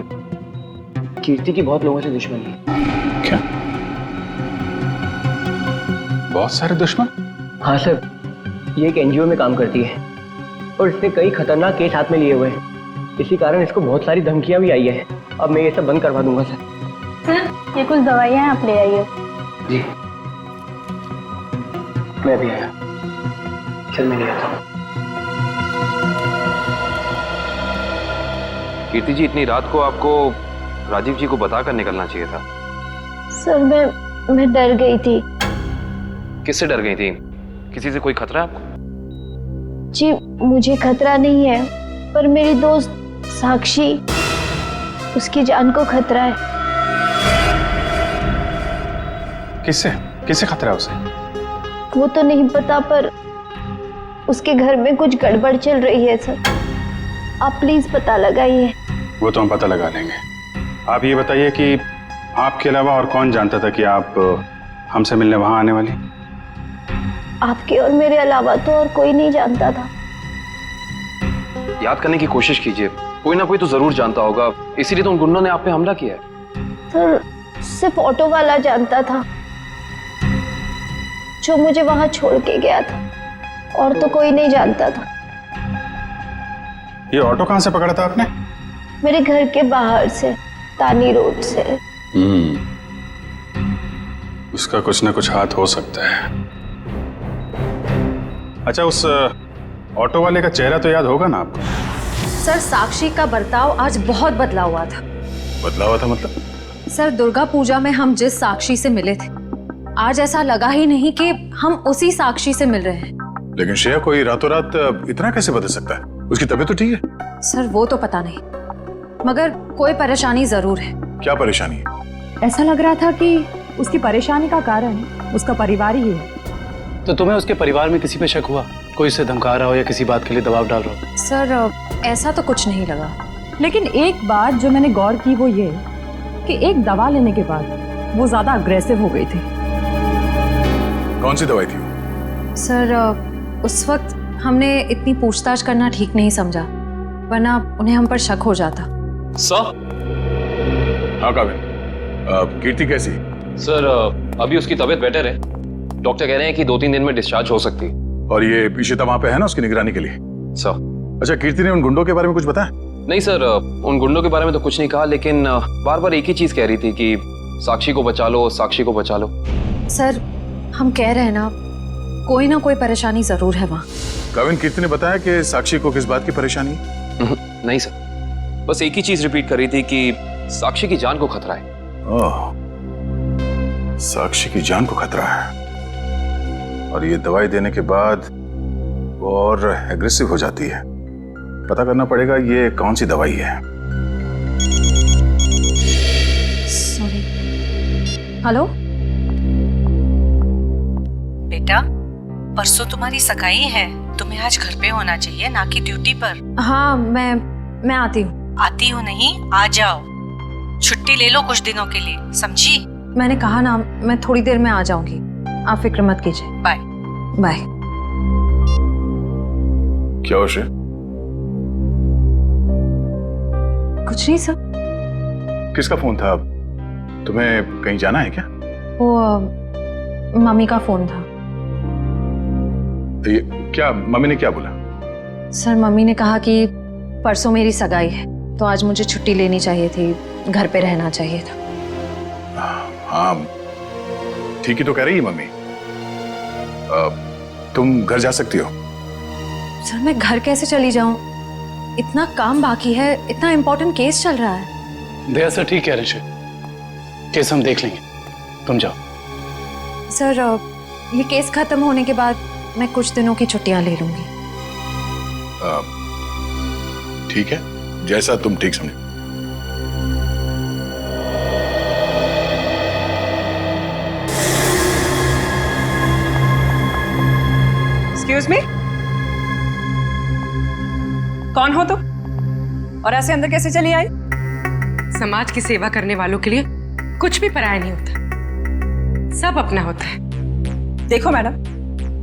कीर्ति की बहुत लोगों से दुश्मनी है। क्या? बहुत सारे दुश्मन? हाँ सर, ये एक एनजीओ में काम करती है और इसने कई खतरनाक केस हाथ में लिए हुए हैं। इसी कारण इसको बहुत सारी धमकियां भी आई है। अब मैं ये सब बंद करवा दूंगा सर। सर, ये कुछ दवाइयाँ आप ले आइए। जी, मैं भी आया। चल, मैं ले आता हूँ। कीर्ति जी, इतनी रात को आपको राजीव जी को बताकर निकलना चाहिए था। सर, मैं डर गई थी। किससे डर गई थी? किसी से कोई खतरा है आपको? जी, मुझे खतरा नहीं है, पर मेरी दोस्त साक्षी, उसकी जान को खतरा है। किससे खतरा है उसे? वो तो नहीं पता, पर उसके घर में कुछ गड़बड़ चल रही है सर। आप प्लीज पता लगाइए। वो तो हम पता लगा लेंगे। आप ये बताइए कि आपके अलावा और कौन जानता था कि आप हमसे मिलने वहां आने वाली? आपके और मेरे अलावा तो और कोई नहीं जानता था। याद करने की कोशिश कीजिए, कोई ना कोई तो जरूर जानता होगा, इसीलिए तो उन गुंडों ने आप पे हमला किया है। सर, सिर्फ ऑटो वाला जानता था जो मुझे वहां छोड़ के गया था, और तो कोई नहीं जानता था। ये ऑटो कहां से पकड़ा था आपने? मेरे घर के बाहर से, तानी रोड से। उसका कुछ ना कुछ हाथ हो सकता है। अच्छा, उस ऑटो वाले का चेहरा तो याद होगा ना आपको? सर, साक्षी का बर्ताव आज बहुत बदला हुआ था। बदला हुआ था मतलब? सर, दुर्गा पूजा में हम जिस साक्षी से मिले थे, आज ऐसा लगा ही नहीं कि हम उसी साक्षी से मिल रहे हैं। लेकिन श्रेया, कोई रातों रात इतना कैसे बदल सकता है? उसकी तबीयत तो ठीक है? सर, वो तो पता नहीं, मगर कोई परेशानी जरूर है। क्या परेशानी है? ऐसा लग रहा था कि उसकी परेशानी का कारण उसका परिवार ही है। तो तुम्हें उसके परिवार में किसी पे शक हुआ? कोई उसे धमका रहा हो या किसी बात के लिए दबाव डाल रहा हो? सर, ऐसा तो कुछ नहीं लगा। लेकिन एक बात जो मैंने गौर की वो ये कि एक दवा लेने के बाद वो ज्यादा अग्रेसिव हो गई थी। कौन सी दवाई थी वो? सर, उस वक्त हमने इतनी पूछताछ करना ठीक नहीं समझा, वरना उन्हें हम पर शक हो जाता। सर? हाँ काबिल, कीर्ति कैसी? सर, अभी उसकी तबीयत बेटर है। डॉक्टर कह रहे हैं कि 2-3 दिन में डिस्चार्ज हो सकती है। और ये इशिता वहां पे है ना उसकी निगरानी के लिए? सर। अच्छा, कीर्ति ने उन गुंडों के बारे में कुछ बताया? नहीं सर, उन गुंडों के बारे में तो कुछ नहीं कहा, लेकिन बार बार एक ही चीज कह रही थी कि साक्षी को बचा लो, साक्षी को बचा लो। सर, हम कह रहे हैं ना, कोई ना कोई परेशानी जरूर है वहाँ। काविन, कीर्ति ने बताया कि साक्षी को किस बात की परेशानी है? नहीं सर, बस एक ही चीज रिपीट कर रही थी कि साक्षी की जान को खतरा है। ओह, साक्षी की जान को खतरा है, और ये दवाई देने के बाद वो और एग्रेसिव हो जाती है। पता करना पड़ेगा ये कौन सी दवाई है। सॉरी। हेलो बेटा, परसों तुम्हारी सगाई है, तुम्हें आज घर पे होना चाहिए, ना कि ड्यूटी पर। हाँ, मैं आती हूँ। आती हूँ नहीं, आ जाओ। छुट्टी ले लो कुछ दिनों के लिए, समझी? मैंने कहा ना, मैं थोड़ी देर में आ जाऊंगी, आप फिक्र मत कीजिए। Bye bye. क्या हो श्रेया? कुछ नहीं सर। किसका फोन था? तुम्हें कहीं जाना है क्या? वो मम्मी का फोन था। ये क्या, मम्मी ने क्या बोला? सर, मम्मी ने कहा कि परसों मेरी सगाई है, तो आज मुझे छुट्टी लेनी चाहिए थी, घर पे रहना चाहिए था। हाँ, ठीक ही तो कह रही है मम्मी। तुम घर जा सकती हो। सर, मैं घर कैसे चली जाऊं? इतना काम बाकी है, इतना इम्पोर्टेंट केस चल रहा है। दया सर ठीक कह रहे हैं, केस हम देख लेंगे, तुम जाओ। सर, ये केस खत्म होने के बाद मैं कुछ दिनों की छुट्टियां ले लूंगी। ठीक है, जैसा तुम ठीक समझो। एक्सक्यूज मी, कौन हो तुम और ऐसे अंदर कैसे चली आई? समाज की सेवा करने वालों के लिए कुछ भी पराया नहीं होता, सब अपना होता है। देखो मैडम,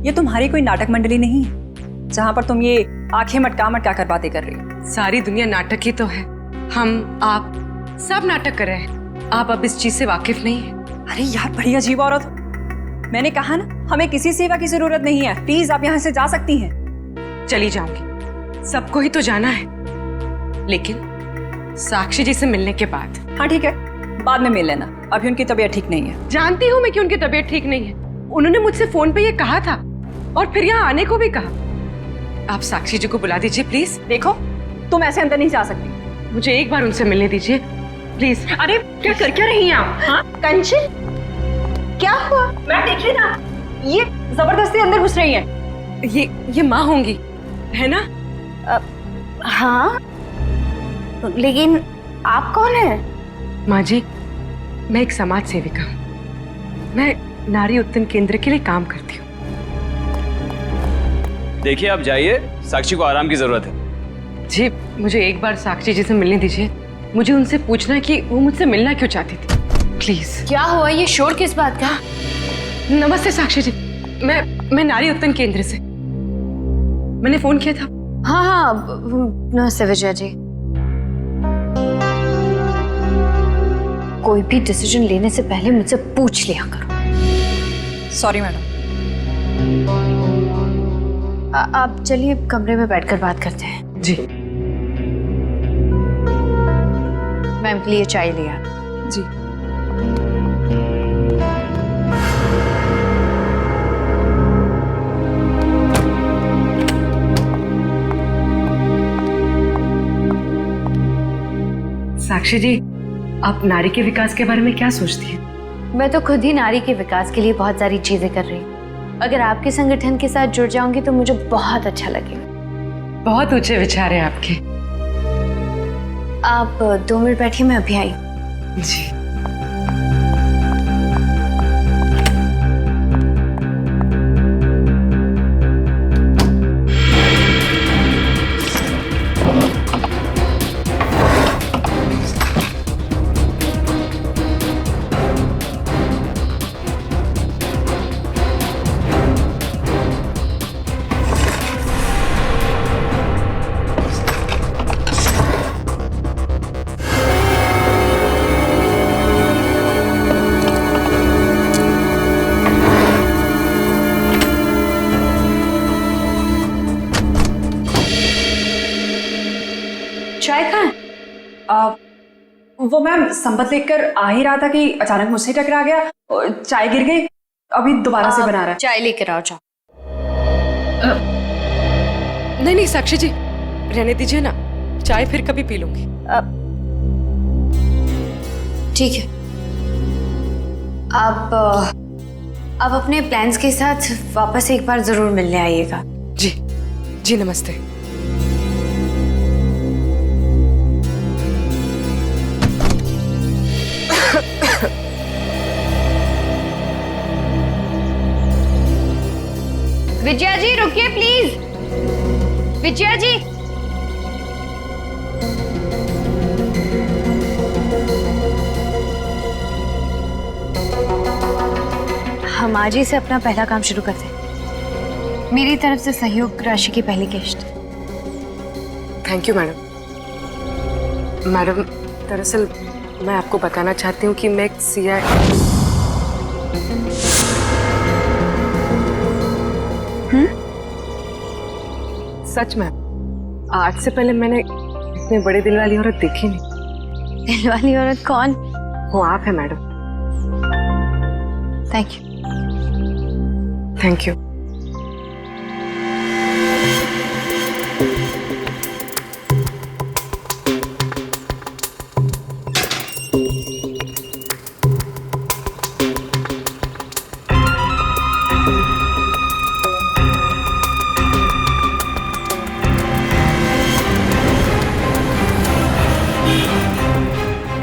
ये तुम्हारी कोई नाटक मंडली नहीं है जहां पर तुम ये आंखें मटका मटका कर बातें कर रही हो। सारी दुनिया नाटक ही तो है, हम आप सब नाटक कर रहे हैं। आप अब इस चीज से वाकिफ नहीं है। अरे यार, बड़ी अजीब औरत हो। मैंने कहा ना, हमें किसी सेवा की जरूरत नहीं है, प्लीज आप यहाँ से जा सकती हैं। चली जाऊंगी, सबको ही तो जाना है, लेकिन साक्षी जी से मिलने के बाद। हाँ ठीक है, बाद में मिल लेना, अभी उनकी तबीयत ठीक नहीं है। जानती हूँ मैं कि उनकी तबीयत ठीक नहीं है, उन्होंने मुझसे फोन पे ये कहा था और फिर यहाँ आने को भी कहा। आप साक्षी जी को बुला दीजिए प्लीज। देखो, तुम ऐसे अंदर नहीं जा सकती, मुझे एक बार उनसे मिलने दीजिए प्लीज। अरे क्या कर क्या रही हैं आप? हाँ कंचन, क्या हुआ? मैं देखिए ना, ये जबरदस्ती अंदर घुस रही है। ये माँ होंगी, है ना? हाँ, लेकिन आप कौन है? माँ जी, मैं एक समाज सेविका हूँ, मैं नारी उत्थान केंद्र के लिए काम करती हूँ। देखिए, आप जाइए, साक्षी को आराम की जरूरत है। जी, मुझे एक बार साक्षी जी से मिलने दीजिए, मुझे उनसे पूछना है कि वो मुझसे मिलना क्यों चाहती थी, प्लीज। क्या हुआ? ये शोर किस बात का? नमस्ते साक्षी जी, मैं नारी उत्थान केंद्र से, मैंने फोन किया था। हाँ हाँ, नमस्ते विजय जी। कोई भी डिसीजन लेने से पहले मुझसे पूछ लिया करो। Sorry madam. आप चलिए कमरे में बैठकर बात करते हैं। जी। मैम के लिए चाय लिया। जी। साक्षी जी, आप नारी के विकास के बारे में क्या सोचती हैं? मैं तो खुद ही नारी के विकास के लिए बहुत सारी चीजें कर रही हूँ। अगर आपके संगठन के साथ जुड़ जाऊंगी तो मुझे बहुत अच्छा लगेगा। बहुत ऊंचे विचार हैं आपके। आप 2 मिनट बैठिए, मैं अभी आई। जी। चाय कहाँ? वो मैम संपत लेकर आ ही रहा था कि अचानक मुझसे टकरा गया और चाय गिर गई। अभी दोबारा से बना रहा है। चाय लेकर आओ। जाओ। नहीं नहीं साक्षी जी, रहने दीजिए ना, चाय फिर कभी पी लूंगी। ठीक है। आप अपने प्लान्स के साथ वापस एक बार जरूर मिलने आइएगा। जी जी, नमस्ते। विजया जी रुकिए प्लीज। विजया जी, हम आज ही से अपना पहला काम शुरू करते हैं। मेरी तरफ से सहयोग राशि की पहली किश्त। Thank you madam. मैडम, दरअसल मैं आपको बताना चाहती हूँ कि मैं एक CI। सच में आज से पहले मैंने इतने बड़े दिल वाली औरत देखी नहीं। दिल वाली औरत कौन? वो आप है madam. Thank you. Thank you.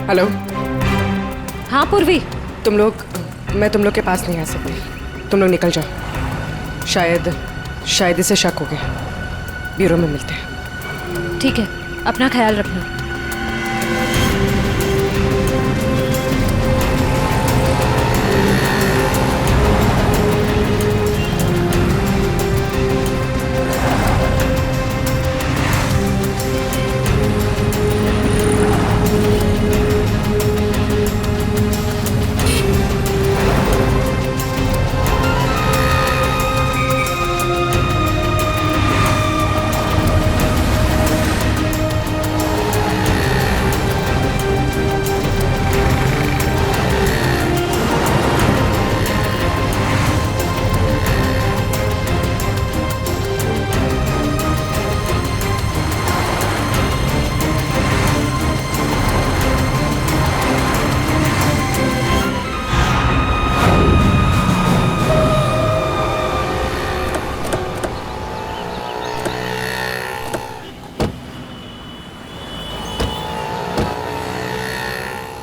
Hello. हाँ पूर्वी। मैं तुम लोग के पास नहीं आ सकती। तुम लोग निकल जाओ। शायद इसे शक हो गया। ब्यूरो में मिलते हैं। ठीक है, अपना ख्याल रखना।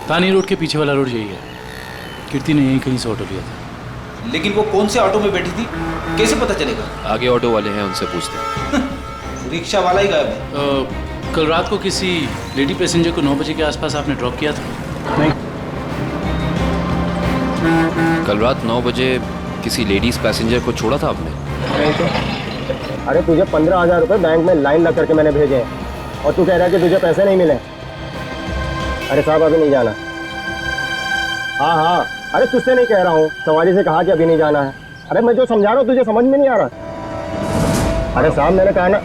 तानी रोड के पीछे वाला रोड यही है। कीर्ति ने यहीं कहीं से ऑटो लिया था। लेकिन वो कौन से ऑटो में बैठी थी, कैसे पता चलेगा? आगे ऑटो वाले हैं, उनसे पूछते हैं। रिक्शा वाला ही गायब है। कल रात को किसी लेडी पैसेंजर को 9 बजे के आसपास आपने ड्रॉप किया था? नहीं। कल रात 9 बजे किसी लेडीज पैसेंजर को छोड़ा था आपने? नहीं तो। अरे तुझे 15,000 रुपये बैंक में लाइन लग करके मैंने भेजे हैं और तू कह रहा है कि तुझे पैसे नहीं मिले। अरे साहब अभी नहीं जाना। हाँ, अरे तुझसे नहीं कह रहा हूँ, सवारी से कहा कि अभी नहीं जाना है। अरे मैं जो समझा रहा हूँ तुझे समझ में नहीं आ रहा। अरे साहब मैंने कहा ना।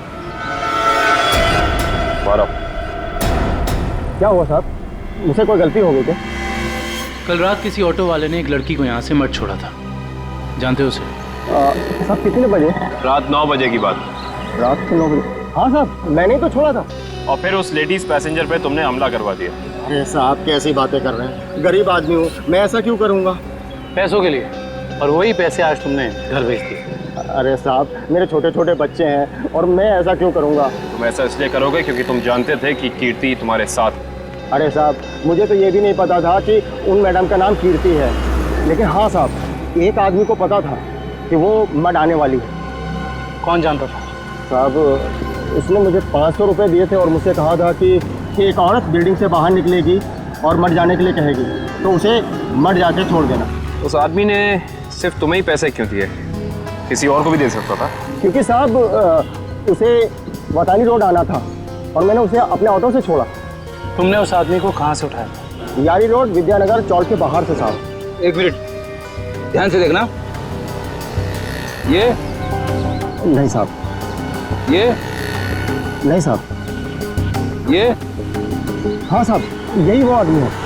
क्या हुआ साहब, मुझसे कोई गलती हो गई क्या? कल रात किसी ऑटो वाले ने एक लड़की को यहाँ से मत छोड़ा था, जानते हो उसे? साहब कितने बजे? रात 9 बजे की बात। रात के 9 बजे? हाँ साहब, मैंने ही तो छोड़ा था। और फिर उस लेडीज पैसेंजर पे तुमने हमला करवा दिया। अरे साहब कैसी बातें कर रहे हैं, गरीब आदमी हूँ, मैं ऐसा क्यों करूँगा? पैसों के लिए, और वही पैसे आज तुमने घर भेज दिए। अरे साहब मेरे छोटे छोटे बच्चे हैं और मैं ऐसा क्यों करूँगा? तुम ऐसा इसलिए करोगे क्योंकि तुम जानते थे कि कीर्ति तुम्हारे साथ। अरे साहब मुझे तो ये भी नहीं पता था कि उन मैडम का नाम कीर्ति है, लेकिन हाँ साहब एक आदमी को पता था कि वो मड आने वाली है। कौन जानता था? साहब उसने मुझे 500 रुपये दिए थे और मुझसे कहा था कि एक औरत बिल्डिंग से बाहर निकलेगी और मर जाने के लिए कहेगी तो उसे मर जाके छोड़ देना। उस आदमी ने सिर्फ तुम्हें ही पैसे क्यों दिए? किसी और को भी दे सकता था। क्योंकि साहब उसे वतानी रोड आना था और मैंने उसे अपने ऑटो से छोड़ा। तुमने उस आदमी को कहाँ से उठाया? यारी रोड विद्यानगर चौक के बाहर से साहब। एक मिनट ध्यान से देखना। ये नहीं साहब। ये नहीं साहब। ये हाँ साहब यही वो आदमी है।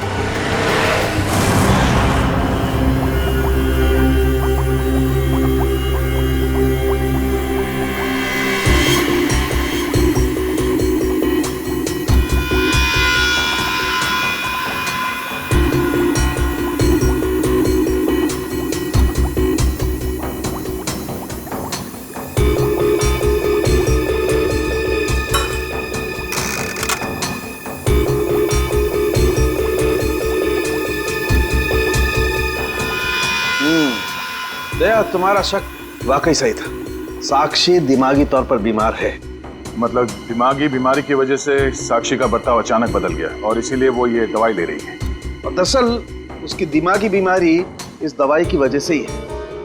दया तुम्हारा शक वाकई सही था, साक्षी दिमागी तौर पर बीमार है। मतलब दिमागी बीमारी की वजह से साक्षी का बर्ताव अचानक बदल गया और इसीलिए वो ये दवाई ले रही है। और दरअसल उसकी दिमागी बीमारी इस दवाई की वजह से ही है।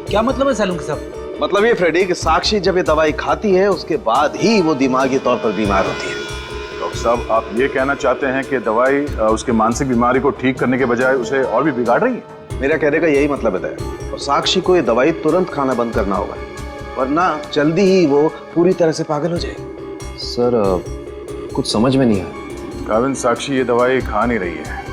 क्या मतलब है सालुंकी साहब? मतलब ये फ्रेडी कि साक्षी जब ये दवाई खाती है उसके बाद ही वो दिमागी तौर पर बीमार होती है। डॉक्टर साहब आप ये कहना चाहते हैं कि दवाई उसके मानसिक बीमारी को ठीक करने के बजाय उसे और भी बिगाड़ रही है? मेरा कहने का यही मतलब है दया। और साक्षी को ये दवाई तुरंत खाना बंद करना होगा, वरना जल्दी ही वो पूरी तरह से पागल हो जाएगी। सर कुछ समझ में नहीं आया। काविन साक्षी ये दवाई खा नहीं रही है,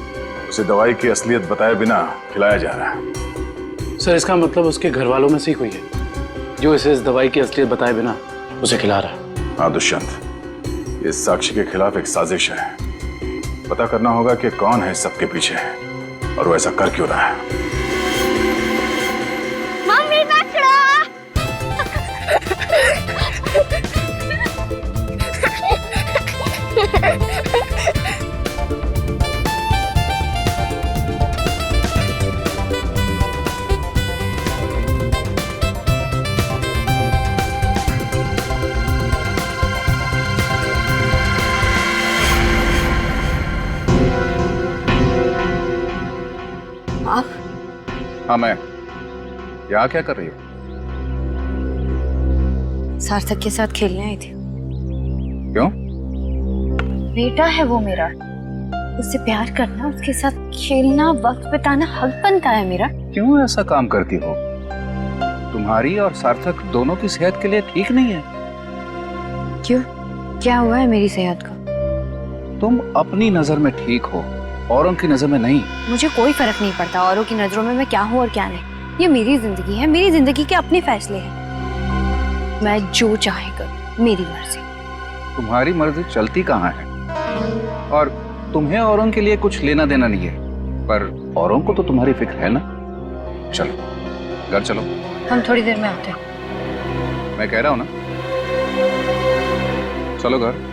उसे दवाई की असलियत बताए बिना खिलाया जा रहा है। सर इसका मतलब उसके घर वालों में से ही कोई है जो इसे इस दवाई की असलियत बताए बिना उसे खिला रहा है। हाँ दुष्यंत, ये साक्षी के खिलाफ एक साजिश है। पता करना होगा कि कौन है सबके पीछे और वो ऐसा कर क्यों रहा है। मम्मी आप? हाँ मैं। यहाँ क्या कर रही हो? सार्थक के साथ खेलने आई थी। क्यों? बेटा है वो मेरा, उससे प्यार करना, उसके साथ खेलना, वक्त बिताना हक बनता है मेरा। क्यों ऐसा काम करती हो? तुम्हारी और सार्थक दोनों की सेहत के लिए ठीक नहीं है। क्यों? क्या हुआ है मेरी सेहत का? तुम अपनी नजर में ठीक हो, औरों की नजर में नहीं। मुझे कोई फर्क नहीं पड़ता औरों की नजरों में मैं क्या हूँ और क्या नहीं। ये मेरी जिंदगी है, मेरी जिंदगी के अपने फैसले हैं। मैं जो चाहे करूं, मेरी मर्जी। तुम्हारी मर्जी चलती कहाँ है? और तुम्हें औरों के लिए कुछ लेना देना नहीं है, पर औरों को तो तुम्हारी फिक्र है ना। चलो घर चलो। हम थोड़ी देर में आते हैं। मैं कह रहा हूं ना, चलो घर।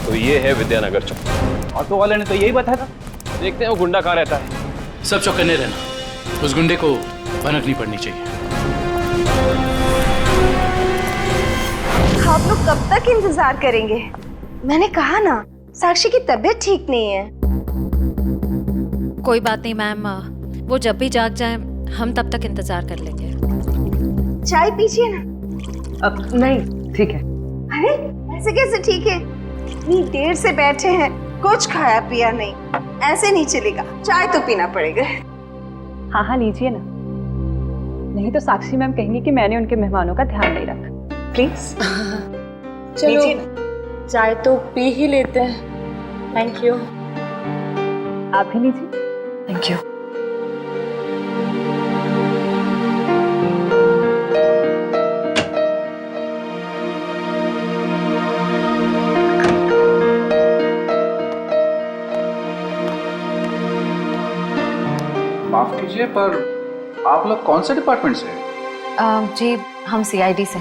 तो ये है विद्यानगर चौक। ऑटो वाले ने तो यही बताया था। देखते हैं वो गुंडा कहाँ रहता है। सब चौकन्ने रहना, उस गुंडे को भनक नहीं पड़नी चाहिए। आप लोग कब तक इंतजार करेंगे? मैंने कहा ना, साक्षी की तबीयत ठीक नहीं है। कोई बात नहीं मैम, वो जब भी जाग जाए हम तब तक इंतजार कर लेंगे। चाय पीजिए ना। अब नहीं, ठीक है। अरे ऐसे कैसे ठीक है? इतनी देर से बैठे हैं, कुछ खाया पिया नहीं, ऐसे नहीं चलेगा, चाय तो पीना पड़ेगा। हाँ हाँ लीजिए ना, नहीं तो साक्षी मैम कहेंगी कि मैंने उनके मेहमानों का ध्यान नहीं रखा। प्लीज चलो चाय तो पी ही लेते हैं। Thank you. आप भी लीजिए। Thank you. माफ कीजिए, पर आप लोग कौन से डिपार्टमेंट से हैं? जी हम सीआईडी से।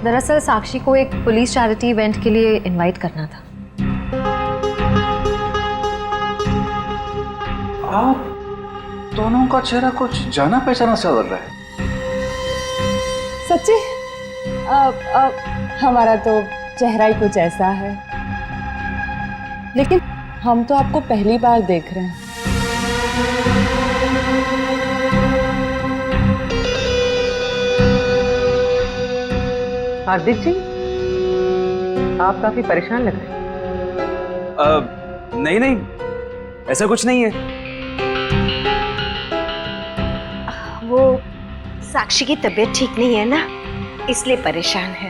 दरअसल साक्षी को एक पुलिस चैरिटी इवेंट के लिए इनवाइट करना था। आप दोनों का चेहरा कुछ जाना पहचाना सा लग रहा है। सच्ची हमारा तो चेहरा ही कुछ ऐसा है, लेकिन हम तो आपको पहली बार देख रहे हैं। हार्दिक जी, आप काफी परेशान लग रहे हैं। नहीं नहीं, ऐसा कुछ नहीं है। वो साक्षी की तबीयत ठीक नहीं है ना, इसलिए परेशान है।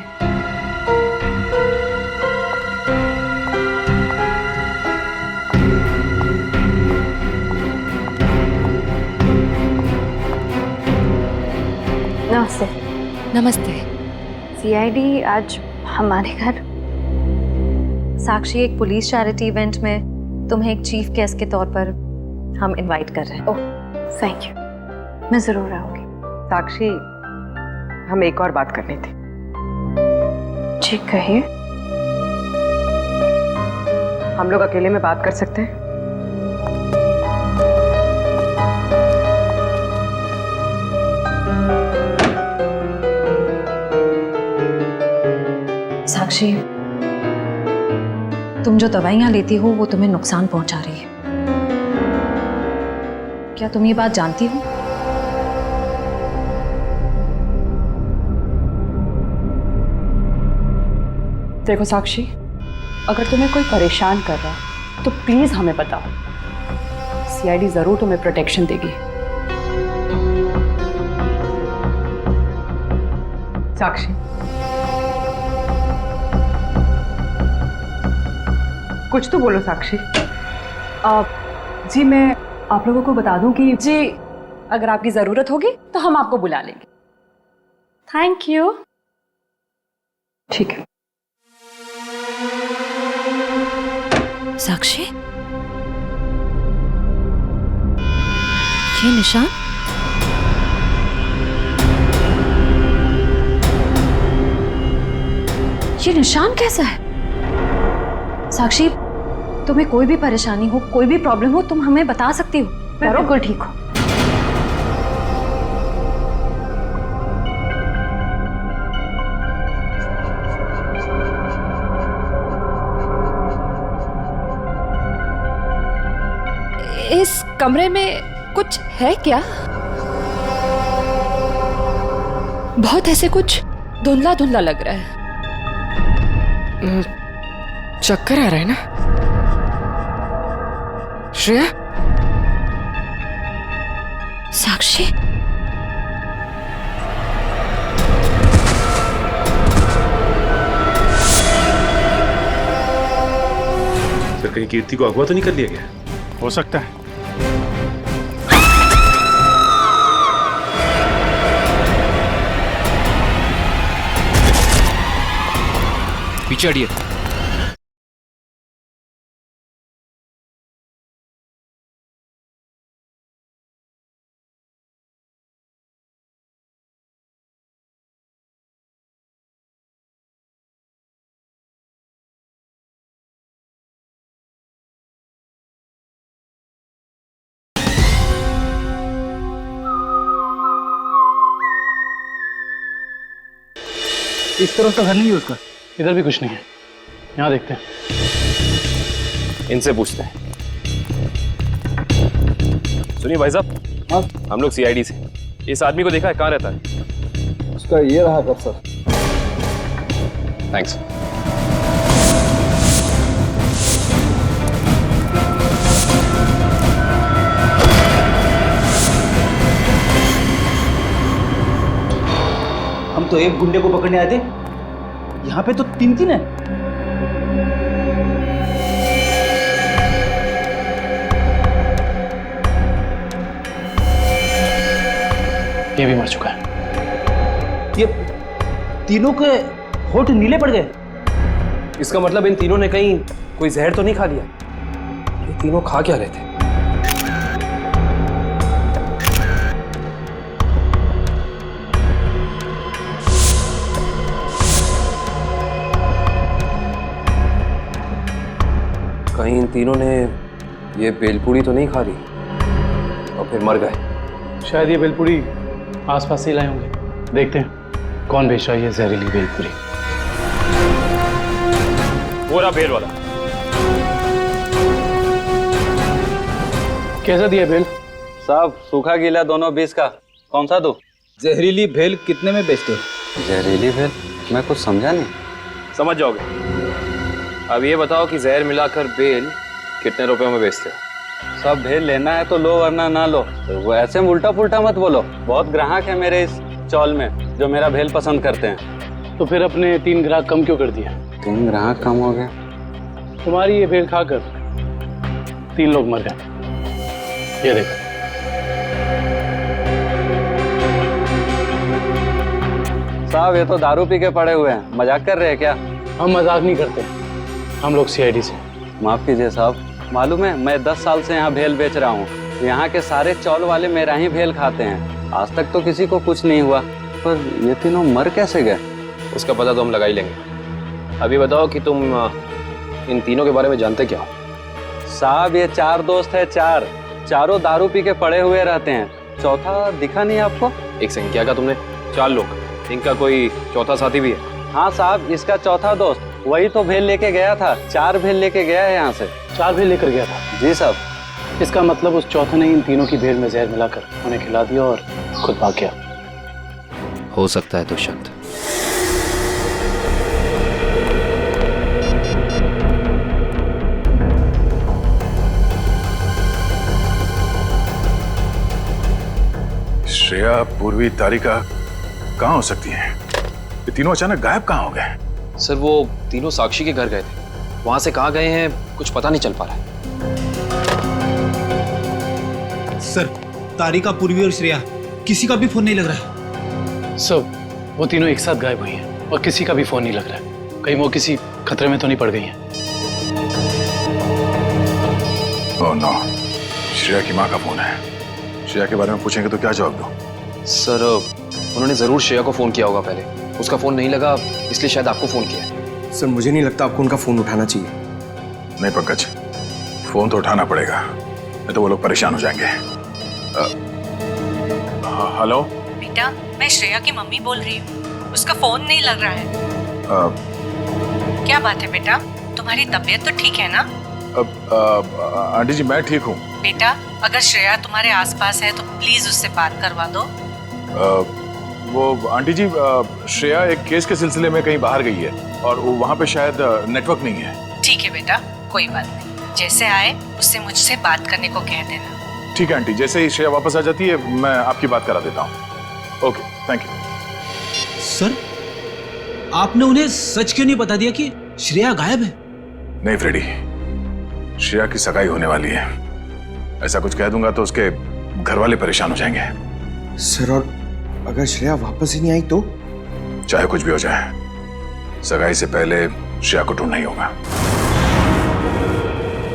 नमस्ते। नमस्ते। सीआईडी आज हमारे घर। साक्षी, एक पुलिस चैरिटी इवेंट में तुम्हें एक चीफ गेस्ट के तौर पर हम इनवाइट कर रहे हैं। ओह, थैंक यू, मैं जरूर आऊंगी। साक्षी, हम एक और बात करनी थी। जी कहिए। हम लोग अकेले में बात कर सकते हैं? साक्षी, तुम जो दवाइयां लेती हो वो तुम्हें नुकसान पहुंचा रही है। क्या तुम ये बात जानती हो? देखो साक्षी, अगर तुम्हें कोई परेशान कर रहा है तो प्लीज हमें बताओ। सीआईडी जरूर तुम्हें प्रोटेक्शन देगी। साक्षी, कुछ तो बोलो साक्षी। जी मैं आप लोगों को बता दूं कि जी अगर आपकी जरूरत होगी तो हम आपको बुला लेंगे। Thank you. ठीक है। साक्षी, ये निशान? ये निशान कैसा है? साक्षी, तुम्हें कोई भी परेशानी हो, कोई भी प्रॉब्लम हो, तुम हमें बता सकती हो। मैं बिल्कुल ठीक हूँ। इस कमरे में कुछ है क्या? बहुत ऐसे कुछ धुंधला धुंधला लग रहा है। चक्कर आ रहा है ना श्रेया? साक्षी, सर कहीं कीर्ति को अगवा तो नहीं कर लिया गया? हो सकता है। पीछे हटिए। इस तरफ तो घर नहीं है उसका। इधर भी कुछ नहीं है, यहाँ देखते हैं। इनसे पूछते हैं। सुनिए भाई साहब, हाँ हम लोग सीआईडी से। इस आदमी को देखा है, कहाँ रहता है? उसका ये रहा कब सर। थैंक्स। हम तो एक गुंडे को पकड़ने आए थे, यहाँ पे तो तीन तीन है। ये भी मर चुका है। ये तीनों के होठ नीले पड़ गए। इसका मतलब इन तीनों ने कहीं कोई जहर तो नहीं खा लिया? ये तीनों खा क्या रहे थे? कहीं इन तीनों ने ये बेलपूरी तो नहीं खा ली और फिर मर गए? शायद ये बेलपूरी आसपास से लाए होंगे। देखते हैं कौन बेच रहा है ये जहरीली बेलपूरी। पूरा बेल वाला। कैसा दिया बेल? साहब सूखा गीला दोनों 20 का। कौन सा दो? जहरीली भेल कितने में बेचते हो? जहरीली भेल? मैं कुछ समझा नहीं। समझ जाओगे। अब ये बताओ कि जहर मिलाकर बेल कितने रुपए में बेचते हो? सब भेल लेना है तो लो वरना ना लो। तो वो ऐसे उल्टा पुल्टा मत बोलो। बहुत ग्राहक है मेरे इस चौल में जो मेरा भेल पसंद करते हैं। तो फिर अपने 3 ग्राहक कम क्यों कर दिया? 3 ग्राहक कम हो गए? तुम्हारी ये भेल खाकर 3 लोग मर गए। ये देखो। साहब ये तो दारू पी के पड़े हुए हैं। मजाक कर रहे हैं क्या? हम मजाक नहीं करते, हम लोग सीआईडी से। माफ कीजिए साहब, मालूम है मैं 10 साल से यहाँ भेल बेच रहा हूँ। यहाँ के सारे चौल वाले मेरा ही भेल खाते हैं। आज तक तो किसी को कुछ नहीं हुआ, पर ये तीनों मर कैसे गए? उसका पता तो हम लगा ही लेंगे। अभी बताओ कि तुम इन तीनों के बारे में जानते क्या हो? साहब ये 4 दोस्त है, चारों दारू पी के पड़े हुए रहते हैं। चौथा दिखा नहीं आपको? एक सेकंड, क्या कहा तुमने? 4 लोग। इनका कोई चौथा साथी भी है? हाँ साहब, इसका चौथा दोस्त वही तो भेल लेके गया था। 4 भेल लेके गया है यहाँ से। 4 भेल लेकर गया था? जी साहब। इसका मतलब उस चौथे ने इन तीनों की भेल में जहर मिलाकर उन्हें खिला दिया और खुद भाग गया। हो सकता है दुष्यंत। श्रेया, पूर्वी, तारिका कहाँ हो सकती हैं? ये तीनों अचानक गायब कहाँ हो गए? सर वो तीनों साक्षी के घर गए थे। वहां से कहाँ गए हैं कुछ पता नहीं चल पा रहा है। सर तारिका, पूर्वी और श्रेया किसी का भी फोन नहीं लग रहा है। सब वो तीनों एक साथ गायब हुई हैं और किसी का भी फोन नहीं लग रहा है। कहीं वो किसी खतरे में तो नहीं पड़ गई हैं? ओह नो, श्रेया की माँ का फोन है। श्रेया के बारे में पूछेंगे तो क्या जवाब दूं? सर उन्होंने जरूर श्रेया को फोन किया होगा पहले। उसका फोन नहीं लगा इसलिए शायद आपको फोन किया है। सर मुझे नहीं लगता आपको उनका फोन उठाना चाहिए। नहीं पंकज, फोन तो उठाना पड़ेगा, नहीं तो वो लोग परेशान हो जाएंगे। हेलो बेटा, मैं श्रेया की मम्मी बोल रही हूँ। उसका फोन नहीं लग रहा है। क्या बात है बेटा, तुम्हारी तबीयत तो ठीक है ना? आंटी जी मैं ठीक हूँ। बेटा अगर श्रेया तुम्हारे आसपास है तो प्लीज उससे बात करवा दो। वो आंटी जी, श्रेया एक केस के सिलसिले में कहीं बाहर गई है और वहाँ पे शायद नेटवर्क नहीं है। ठीक है बेटा, कोई बात नहीं। जैसे आए उससे मुझसे बात करने को कह देना। ठीक है आंटी, जैसे ही श्रेया वापस आ जाती है मैं आपकी बात करा देता हूँ। Okay, thank you. सर आपने उन्हें सच क्यों नहीं बता दिया कि श्रेया गायब है? नहीं फ्रेडी, श्रेया की सगाई होने वाली है। ऐसा कुछ कह दूंगा तो उसके घर वाले परेशान हो जाएंगे। सर और अगर श्रेया वापस ही नहीं आई तो? चाहे कुछ भी हो जाए, सगाई से पहले श्रेया को ढूंढना ही होगा।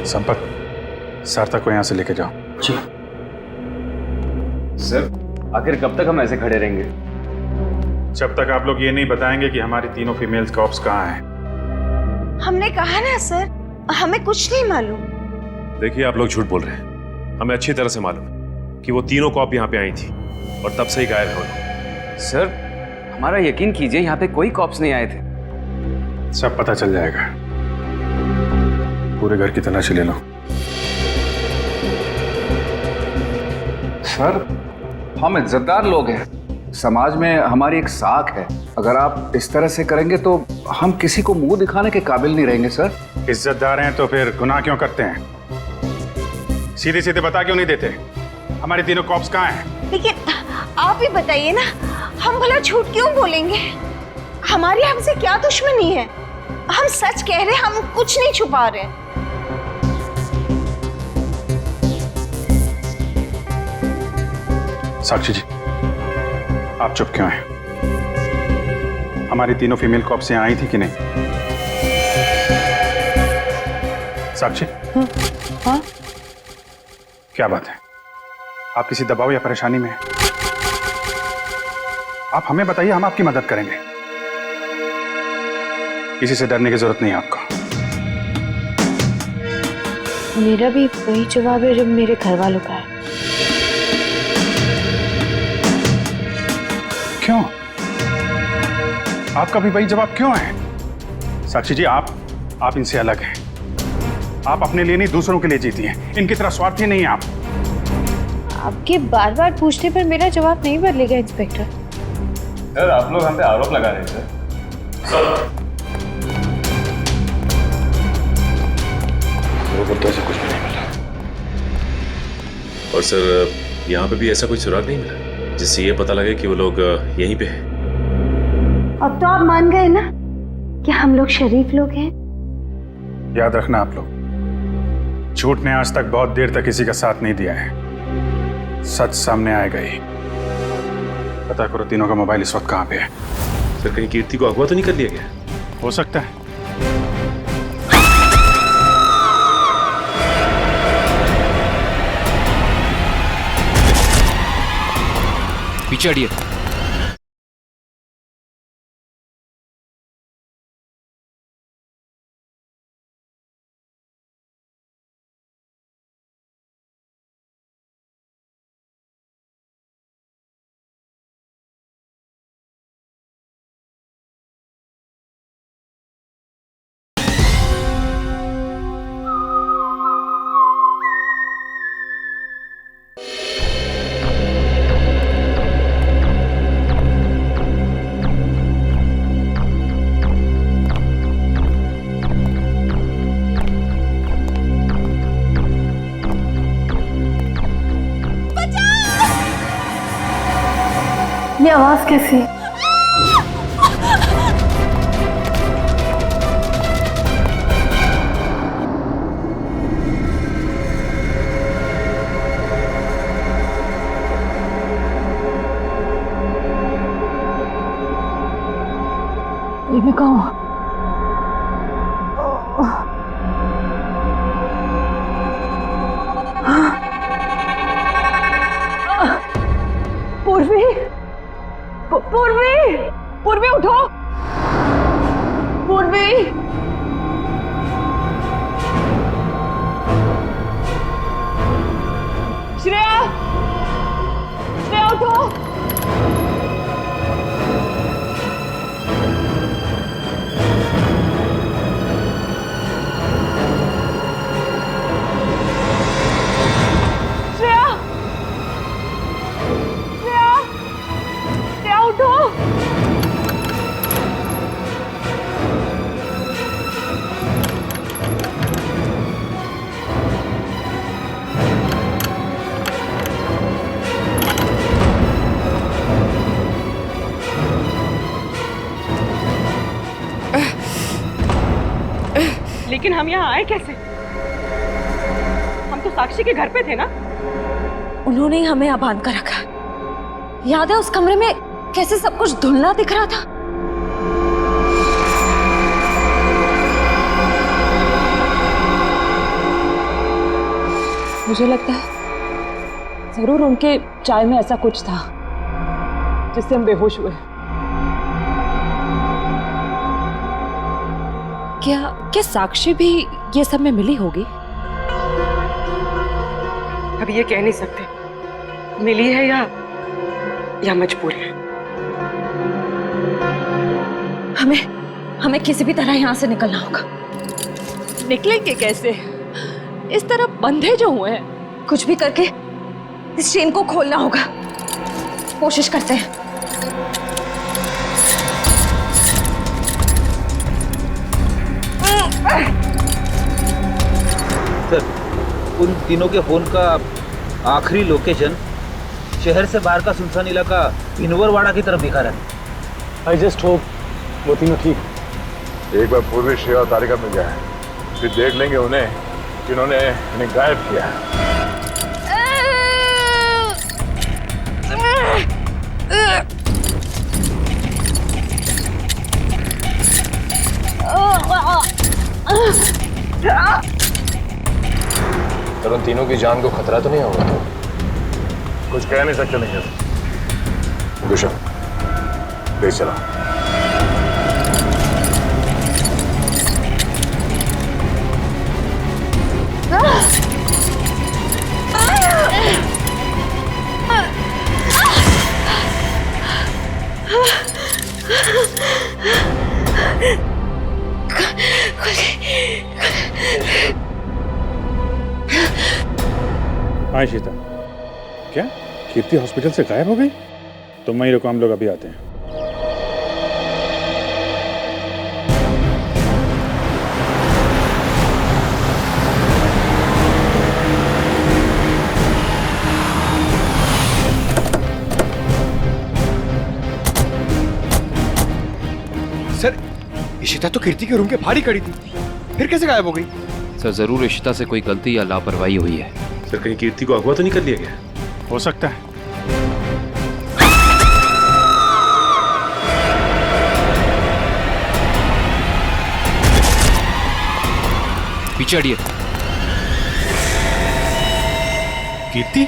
संपत, सार्थक को यहाँ से लेके जाओ। जी सर, आखिर कब तक हम ऐसे खड़े रहेंगे? जब तक आप लोग ये नहीं बताएंगे कि हमारी तीनों फीमेल्स कॉप्स कहाँ हैं। हमने कहा ना सर, हमें कुछ नहीं मालूम। देखिए आप लोग झूठ बोल रहे हैं। हमें अच्छी तरह से मालूम है कि वो तीनों कॉप यहाँ पे आई थी और तब से ही गायब है वो लोग। सर हमारा यकीन कीजिए, यहाँ पे कोई कॉप्स नहीं आए थे। सब पता चल जाएगा। पूरे घर की तलाशी ले लो। सर हम इज्जतदार लोग हैं, समाज में हमारी एक साख है। अगर आप इस तरह से करेंगे तो हम किसी को मुंह दिखाने के काबिल नहीं रहेंगे। सर इज्जतदार हैं तो फिर गुनाह क्यों करते हैं? सीधे सीधे बता क्यों नहीं देते हमारी तीनों कॉप्स कहाँ हैं? लेकिन आप ही बताइए ना, हम भला झूठ क्यों बोलेंगे? हमारी हमसे क्या दुश्मनी है? हम सच कह रहे हैं, हम कुछ नहीं छुपा रहे। साक्षी जी, आप चुप क्यों हैं? हमारी तीनों फीमेल कॉप्स यहाँ आई थी कि नहीं? साक्षी, हाँ? क्या बात है? आप किसी दबाव या परेशानी में हैं? आप हमें बताइए, हम आपकी मदद करेंगे। किसी से डरने की जरूरत नहीं है आपको। मेरा भी वही जवाब है जो मेरे घर वालों का है। क्यों? आपका भी वही जवाब क्यों है? साक्षी जी, आप इनसे अलग हैं। आप अपने लिए नहीं, दूसरों के लिए जीती हैं। इनकी तरह स्वार्थी नहीं हैं आप। आपके बार बार पूछने पर मेरा जवाब नहीं बदलेगा इंस्पेक्टर। सर, आप लोग हम पे आरोप लगा रहे थे। मेरे को तो ऐसा कुछ भी नहीं मिला। और सर, यहाँ पे भी ऐसा कोई सुराग नहीं मिला जिससे ये पता लगे कि वो लोग यहीं पे हैं। अब तो आप मान गए ना कि हम लोग शरीफ लोग हैं। याद रखना आप लोग, झूठ ने आज तक बहुत देर तक किसी का साथ नहीं दिया है। सच सामने आएगा ही। पता करो तीनों का मोबाइल इस वक्त कहाँ पे है। सर, कहीं कीर्ति को अगवा तो नहीं कर लिया गया? हो सकता है। पीछे हटिए। ये आवाज कैसी? ये मैं कहाँ हूँ? पूर्वी, पूर्वी, पूर्वी उठो, पूर्वी। श्रेया, श्रेया उठो। श्रेया, श्रेया, श्रेया उठो। लेकिन हम यहाँ आए कैसे? हम तो साक्षी के घर पे थे ना। उन्होंने ही हमें यहाँ बांध कर रखा। याद है उस कमरे में कैसे सब कुछ धुंधला दिख रहा था? मुझे लगता है जरूर उनके चाय में ऐसा कुछ था जिससे हम बेहोश हुए। क्या साक्षी भी ये सब में मिली होगी? अब ये कह नहीं सकते मिली है या मजबूर है। हमें किसी भी तरह यहाँ से निकलना होगा। निकलेंगे कैसे? इस तरह बंधे जो हुए हैं। कुछ भी करके इस चेन को खोलना होगा। कोशिश करते हैं। सर, उन तीनों के फोन का आखिरी लोकेशन शहर से बाहर का सुनसान इलाका भिनवरवाड़ा की तरफ दिखा रहा है। आई जस्ट होप वो तीनों ठीक। एक बार पूर्वी श्रेया और तारिका मिल जाए, फिर देख लेंगे उन्हें कि उन्होंने इन्हें गायब किया। सर, उन तीनों की जान को खतरा तो नहीं होगा? कुछ कह नहीं सकते। नहीं गुशा, तेज चला। Ah! हाँ इशिता, क्या कीर्ति हॉस्पिटल से गायब हो गई? तुम वहीं रुको, हम लोग अभी आते हैं। सर, इशिता तो कीर्ति के रूम के बाहर ही खड़ी थी, फिर कैसे गायब हो गई? सर जरूर इशिता से कोई गलती या लापरवाही हुई है। सर कहीं कीर्ति को अगवा तो नहीं कर लिया गया? हो सकता है। पीछे हटिए। कीर्ति